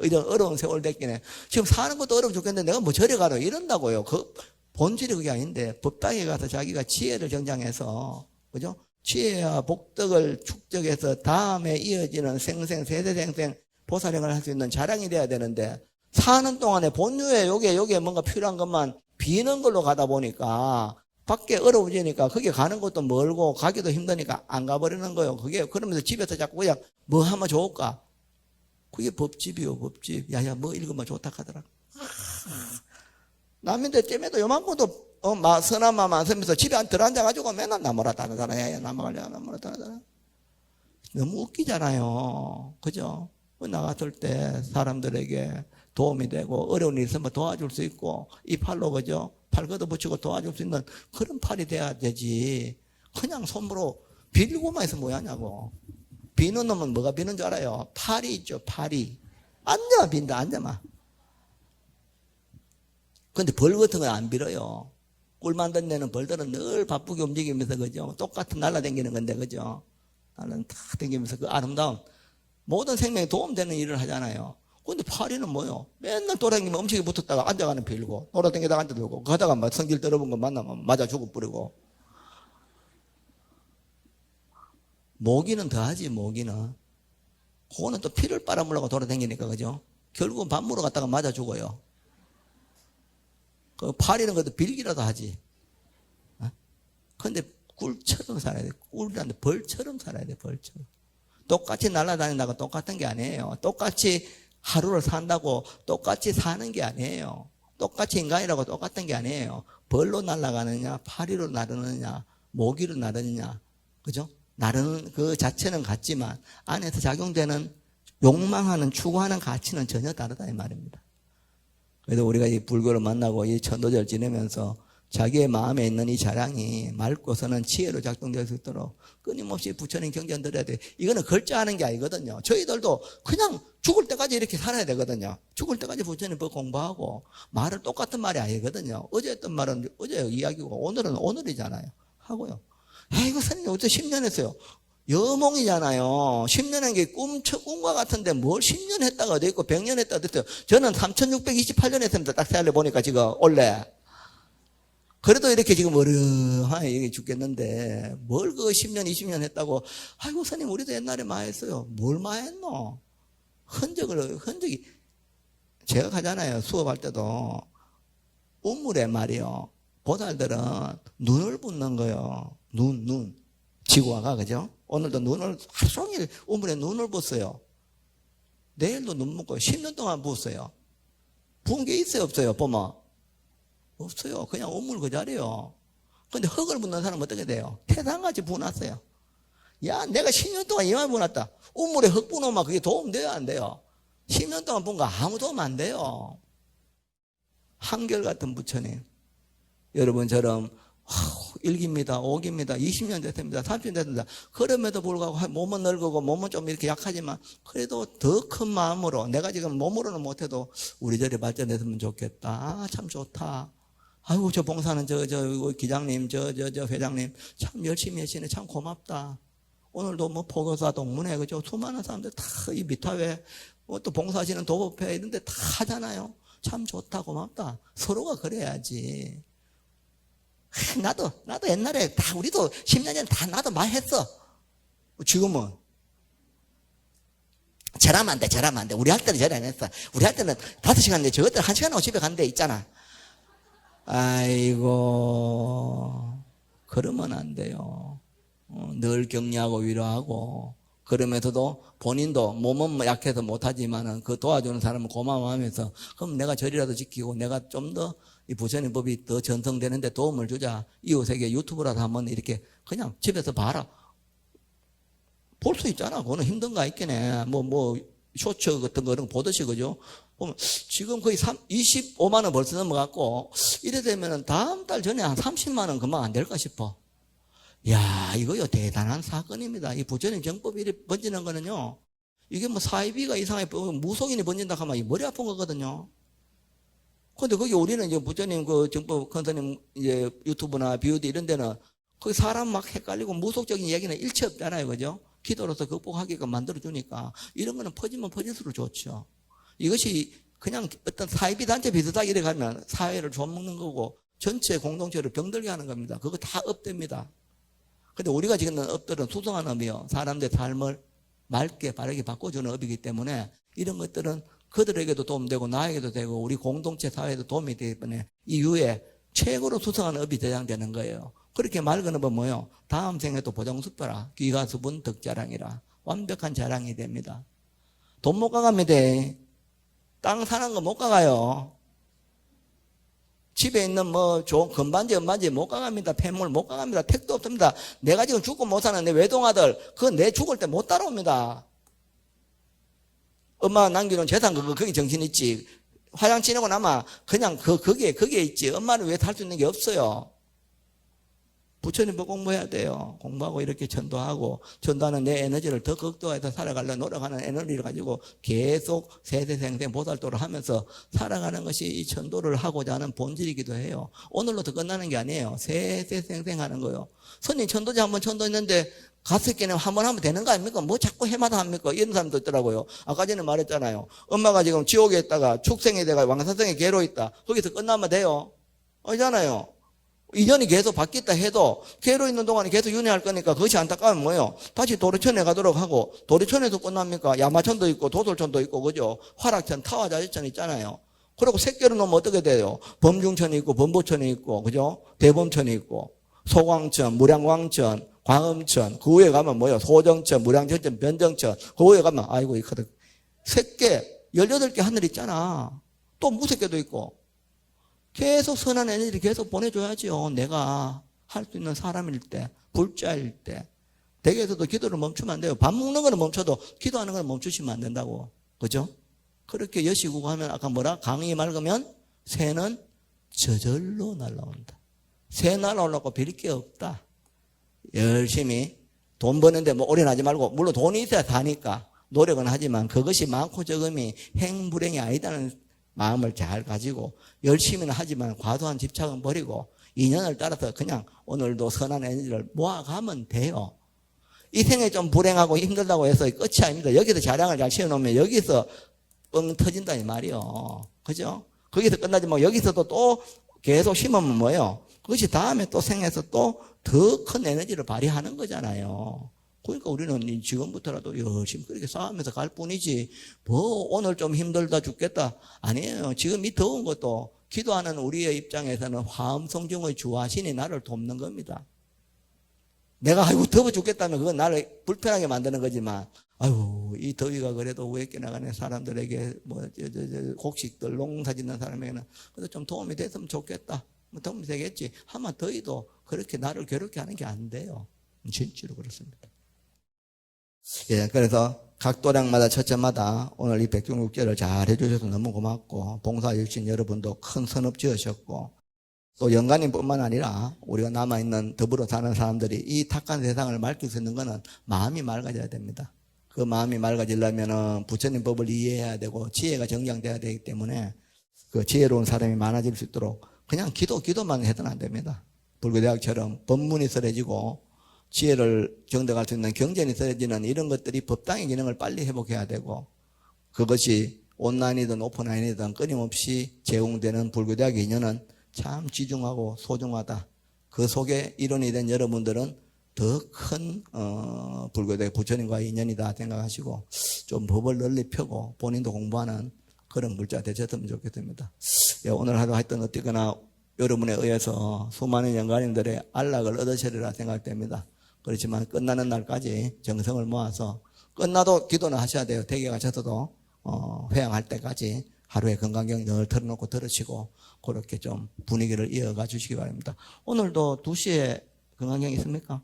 이런 어려운 세월 됐기네. 지금 사는 것도 어려워 죽겠는데 내가 뭐 저리 가라 이런다고요. 그 본질이 그게 아닌데 법당에 가서 자기가 지혜를 정장해서 그죠? 지혜와 복덕을 축적해서 다음에 이어지는 세대생생 보살행을 할 수 있는 자랑이 돼야 되는데 사는 동안에 본유에 요게 뭔가 필요한 것만 비는 걸로 가다 보니까 밖에 어려워지니까 거기 가는 것도 멀고 가기도 힘드니까 안 가버리는 거예요. 그게 그러면서 집에서 자꾸 그냥 뭐 하면 좋을까? 그게 법집이요, 법집. 야야 뭐 읽으면 좋다 하더라. 남인데 쯤에도 요만큼도 선한 마음 안 쓰면서 집에 들어앉아가지고 맨날 나무라 따라다라. 야야 나무라 따라다라. 너무 웃기잖아요. 그죠? 나갔을 때 사람들에게 도움이 되고 어려운 일 있으면 도와줄 수 있고 이 팔로 그죠? 팔 걷어붙이고 도와줄 수 있는 그런 팔이 돼야 되지. 그냥 손으로 빌고만 해서 뭐 하냐고. 비는 놈은 뭐가 비는 줄 알아요? 팔이 있죠, 팔이. 앉아 빈다, 앉아마. 근데 벌 같은 건 안 빌어요. 꿀 만든 데는 벌들은 늘 바쁘게 움직이면서 그죠? 똑같은 날라다니는 건데 그죠? 날라 탁 다니면서 그 아름다운 모든 생명에 도움되는 일을 하잖아요. 근데 파리는 뭐요? 맨날 돌아다니면 엄청이 붙었다가 앉아가는 빌고 돌아다니다가 앉아들고 가다가 막 성질 떨어본 거 만나면 맞아 죽어버리고. 모기는 더하지 모기는. 그거는 또 피를 빨아물라고 돌아다니니까 그죠? 결국은 밥 물어 갔다가 맞아 죽어요. 그 파리는 것도 빌기라도 하지. 근데 꿀처럼 살아야 돼. 꿀이란데 벌처럼 살아야 돼. 벌처럼. 똑같이 날아다닌다고 똑같은 게 아니에요. 똑같이 하루를 산다고 똑같이 사는 게 아니에요. 똑같이 인간이라고 똑같은 게 아니에요. 벌로 날아가느냐, 파리로 나르느냐, 모기로 나르느냐, 그죠? 나르는 그 자체는 같지만 안에서 작용되는 욕망하는, 추구하는 가치는 전혀 다르다 이 말입니다. 그래서 우리가 이 불교를 만나고 이 천도제를 지내면서 자기의 마음에 있는 이 자랑이 맑고서는 지혜로 작동될 수 있도록 끊임없이 부처님 경전 들어야 돼. 이거는 글자하는 게 아니거든요. 저희들도 그냥 죽을 때까지 이렇게 살아야 되거든요. 죽을 때까지 부처님 법 공부하고 말을 똑같은 말이 아니거든요. 어제 했던 말은 어제 이야기고 오늘은 오늘이잖아요. 하고요. 이거 선생님 어제 10년 했어요. 여몽이잖아요. 10년 한 게 꿈과 같은데 뭘 10년 했다가 어디 있고 100년 했다가 됐어요. 저는 3628년 했습니다. 딱 생각해 보니까 지금 원래. 그래도 이렇게 지금 어려하게 죽겠는데 뭘 그 10년 20년 했다고. 아이고 스님 우리도 옛날에 많이 했어요. 뭘 많이 했노? 흔적이 제가 가잖아요. 수업할 때도 우물에 말이요. 보살들은 눈을 붓는 거예요. 눈. 지구화가 그죠? 오늘도 눈을 하루 종일 우물에 눈을 붓어요. 내일도 눈 붓고 10년 동안 붓어요. 부은 게 있어요 없어요? 보면 없어요. 그냥 우물 그 자리요. 근데 흙을 붓는 사람은 어떻게 돼요? 태산같이 부어놨어요. 야 내가 10년 동안 이만 부어놨다. 우물에 흙 부어놓으면 그게 도움 돼요 안 돼요? 10년 동안 부은 거 아무 도움 안 돼요. 한결같은 부처님 여러분처럼 1기입니다 5기입니다 20년 됐습니다 30년 됐습니다. 그럼에도 불구하고 몸은 늙고 몸은 좀 이렇게 약하지만 그래도 더 큰 마음으로 내가 지금 몸으로는 못해도 우리 절이 발전했으면 좋겠다. 아, 참 좋다. 아이고 저 봉사는 저 기장님 저 회장님 참 열심히 하시네. 참 고맙다. 오늘도 뭐 포교사 동문회 그죠? 수많은 사람들 다 이 미타회 또 봉사하시는 도법회 이런 데 다 하잖아요. 참 좋다 고맙다. 서로가 그래야지. 나도 옛날에 다 우리도 10년 전에 다 나도 많이 했어. 지금은 저라면 안 돼. 우리 할 때는 저리 안 했어. 우리 할 때는 5시간 저것들 1시간 하고 집에 간데 있잖아. 아이고 그러면 안 돼요. 늘 격려하고 위로하고 그러면서도 본인도 몸은 약해서 못하지만은 그 도와주는 사람은 고마워하면서 그럼 내가 절이라도 지키고 내가 좀 더 이 부처님 법이 더 전성되는데 도움을 주자. 이웃에게 유튜브라도 한번 이렇게 그냥 집에서 봐라. 볼 수 있잖아. 그거는 힘든가 있겠네. 뭐 쇼츠 같은 거는 보듯이 그죠? 보면 지금 거의 25만 원 벌써 넘어갔고 이래 되면은 다음 달 전에 한 30만 원 금방 안 될까 싶어. 야, 이거요 대단한 사건입니다. 이 부처님 정법이 이렇게 번지는 거는요. 이게 뭐 사이비가 이상하게 무속인이 번진다 하면 머리 아픈 거거든요. 근데 거기 우리는 이제 부처님 그 정법 컨서님 이제 유튜브나 비오디 이런 데는 거기 사람 막 헷갈리고 무속적인 얘기는 일체 없잖아요. 그죠? 기도로서 극복하게끔 만들어주니까 이런 거는 퍼지면 퍼질수록 좋죠. 이것이 그냥 어떤 사이비 단체 비슷하게 이래 가면 사회를 좀먹는 거고 전체 공동체를 병들게 하는 겁니다. 그거 다 업됩니다. 근데 우리가 지금 업들은 수성한 업이요. 사람들의 삶을 맑게 바르게 바꿔주는 업이기 때문에 이런 것들은 그들에게도 도움되고 나에게도 되고 우리 공동체 사회에도 도움이 되기 때문에 이후에 최고로 수성한 업이 대장되는 거예요. 그렇게 맑은 업은 뭐예요? 다음 생에도 보정숙배라 귀가수분 덕자랑이라 완벽한 자랑이 됩니다. 돈 못 가갑니다. 땅 사는 거 못 가가요. 집에 있는 뭐 좋은 건반지 은반지 못 가갑니다. 폐물 못 가갑니다. 택도 없습니다. 내가 지금 죽고 못 사는 내 외동아들 그거 내 죽을 때 못 따라옵니다. 엄마가 남겨놓은 재산 그거 거기 정신 있지. 화장 지내고 나면 그냥 거기에 있지. 엄마는 왜 살 수 있는 게 없어요. 부처님 법 공부해야 돼요. 공부하고 이렇게 전도하고 전도하는 내 에너지를 더 극도화해서 살아가려고 노력하는 에너지를 가지고 계속 세세생생 보살도를 하면서 살아가는 것이 이 전도를 하고자 하는 본질이기도 해요. 오늘로 더 끝나는 게 아니에요. 세세생생 하는 거예요. 선생님 천도제 한번 천도했는데 갔을 때는 한번 하면 되는 거 아닙니까? 뭐 자꾸 해마다 합니까? 이런 사람도 있더라고요. 아까 전에 말했잖아요. 엄마가 지금 지옥에 있다가 축생에 돼가 왕사성에 개로 있다. 거기서 끝나면 돼요. 아니잖아요. 인연이 계속 바뀌었다 해도 개로 있는 동안에 계속 윤회할 거니까 그것이 안타까우면 뭐예요? 다시 도리천에 가도록 하고 도리천에서 끝납니까? 야마천도 있고 도솔천도 있고 그죠? 화락천, 타화자지천 있잖아요. 그리고 새끼로 놓으면 어떻게 돼요? 범중천이 있고 범보천이 있고 그죠? 대범천이 있고 소광천, 무량광천, 광음천 그 위에 가면 뭐예요? 소정천, 무량천천, 변정천 그 위에 가면 아이고 이 카드 새끼 18개 하늘 있잖아. 또 무새끼도 있고 계속 선한 에너지를 계속 보내줘야지요. 내가 할 수 있는 사람일 때, 불자일 때. 댁에서도 기도를 멈추면 안 돼요. 밥 먹는 거는 멈춰도 기도하는 건 멈추시면 안 된다고. 그죠? 그렇게 여시고 하면 아까 뭐라? 강이 맑으면 새는 저절로 날아온다. 새 날아오려고 빌 게 없다. 열심히 돈 버는데 뭐 올인하지 말고 물론 돈이 있어야 사니까 노력은 하지만 그것이 많고 적음이 행불행이 아니다는 마음을 잘 가지고 열심히는 하지만 과도한 집착은 버리고 인연을 따라서 그냥 오늘도 선한 에너지를 모아가면 돼요. 이 생에 좀 불행하고 힘들다고 해서 끝이 아닙니다. 여기서 자량을 잘 채워놓으면 여기서 뻥 터진다 이 말이요. 그죠? 거기서 끝나지 뭐 여기서도 또 계속 심으면 뭐예요? 그것이 다음에 또 생에서 또 더 큰 에너지를 발휘하는 거잖아요. 그러니까 우리는 지금부터라도 열심히 그렇게 싸우면서 갈 뿐이지 뭐 오늘 좀 힘들다 죽겠다 아니에요. 지금 이 더운 것도 기도하는 우리의 입장에서는 화엄성중의 주하신이 나를 돕는 겁니다. 내가 아이고 더워 죽겠다면 그건 나를 불편하게 만드는 거지만 아유 이 더위가 그래도 외께 나가는 사람들에게 뭐 곡식들 농사 짓는 사람에게는 그래도 좀 도움이 됐으면 좋겠다. 뭐 도움이 되겠지. 하면 더위도 그렇게 나를 괴롭게 하는 게 안 돼요. 진짜로 그렇습니다. 예, 그래서 각 도량마다 첫째마다 오늘 이 백중육제를 잘 해주셔서 너무 고맙고 봉사일신 여러분도 큰 선업 지으셨고 또 영가님뿐만 아니라 우리가 남아있는 더불어 사는 사람들이 이 탁한 세상을 맑힐 수 있는 것은 마음이 맑아져야 됩니다. 그 마음이 맑아지려면 부처님 법을 이해해야 되고 지혜가 정량돼야 되기 때문에 그 지혜로운 사람이 많아질 수 있도록 그냥 기도만 해서는 안 됩니다. 불교대학처럼 법문이 쓰러지고 지혜를 정득할 수 있는 경전이 쓰러지는 이런 것들이 법당의 기능을 빨리 회복해야 되고 그것이 온라인이든 오프라인이든 끊임없이 제공되는 불교대학의 인연은 참 지중하고 소중하다. 그 속에 일원이 된 여러분들은 더 큰 불교대 부처님과의 인연이다 생각하시고 좀 법을 널리 펴고 본인도 공부하는 그런 물자 되셨으면 좋겠습니다. 예, 오늘 하루 하여튼 어쨌거나 여러분에 의해서 수많은 영가님들의 안락을 얻으시리라 생각됩니다. 그렇지만 끝나는 날까지 정성을 모아서 끝나도 기도는 하셔야 돼요. 댁에 가셔서도 회양할 때까지 하루에 건강경 늘 틀어놓고 들으시고 그렇게 좀 분위기를 이어가 주시기 바랍니다. 오늘도 2시에 건강경 있습니까?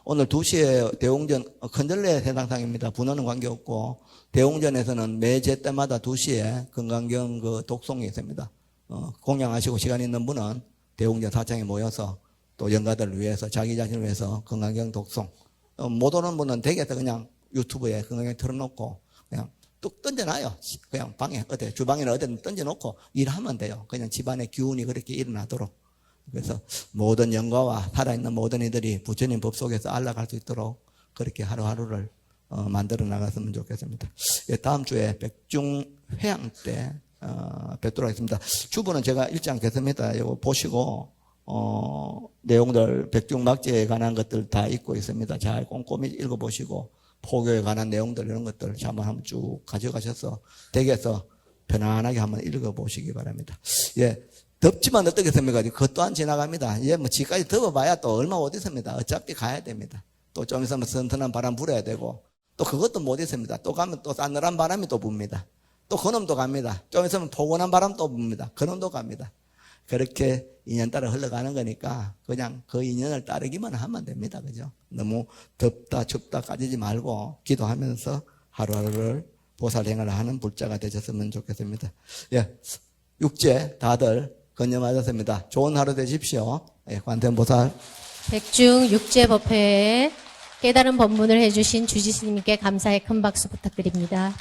오늘 2시에 대웅전 큰절례 세상상입니다. 분원은 관계없고 대웅전에서는 매제 때마다 2시에 건강경 그 독송이 있습니다. 공양하시고 시간 있는 분은 대웅전 사창에 모여서 또 영가들을 위해서 자기 자신을 위해서 건강경 독송 못 오는 분은 댁에서 그냥 유튜브에 건강경 틀어놓고 그냥 뚝 던져놔요. 그냥 방에 어디 주방이나 어디든 던져놓고 일하면 돼요. 그냥 집안의 기운이 그렇게 일어나도록. 그래서 모든 영가와 살아있는 모든 이들이 부처님 법 속에서 안락할 수 있도록 그렇게 하루하루를 만들어 나갔으면 좋겠습니다. 예, 다음 주에 백중 회양 때 뵙도록 하겠습니다. 주부는 제가 읽지 않겠습니다. 이거 보시고 내용들 백중막제에 관한 것들 다 읽고 있습니다. 잘 꼼꼼히 읽어보시고 포교에 관한 내용들 이런 것들 한번 쭉 가져가셔서 댁에서 편안하게 한번 읽어보시기 바랍니다. 예, 덥지만 어떻겠습니까? 그것 또한 지나갑니다. 예, 뭐 지금까지 덥어봐야 또 얼마 못 있습니다. 어차피 가야 됩니다. 또 좀 있으면 선선한 바람 불어야 되고 또 그것도 못 있습니다. 또 가면 또 싸늘한 바람이 또 붑니다. 또 그놈도 갑니다. 좀 있으면 포근한 바람 또 붑니다. 그놈도 갑니다. 그렇게 인연 따라 흘러가는 거니까 그냥 그 인연을 따르기만 하면 됩니다. 그죠? 너무 덥다 춥다 까지지 말고 기도하면서 하루하루를 보살행을 하는 불자가 되셨으면 좋겠습니다. 예, 육제 다들 건념하셨습니다. 좋은 하루 되십시오. 예, 관세음보살. 백중 육제법회에 깨달은 법문을 해주신 주지스님께 감사의 큰 박수 부탁드립니다.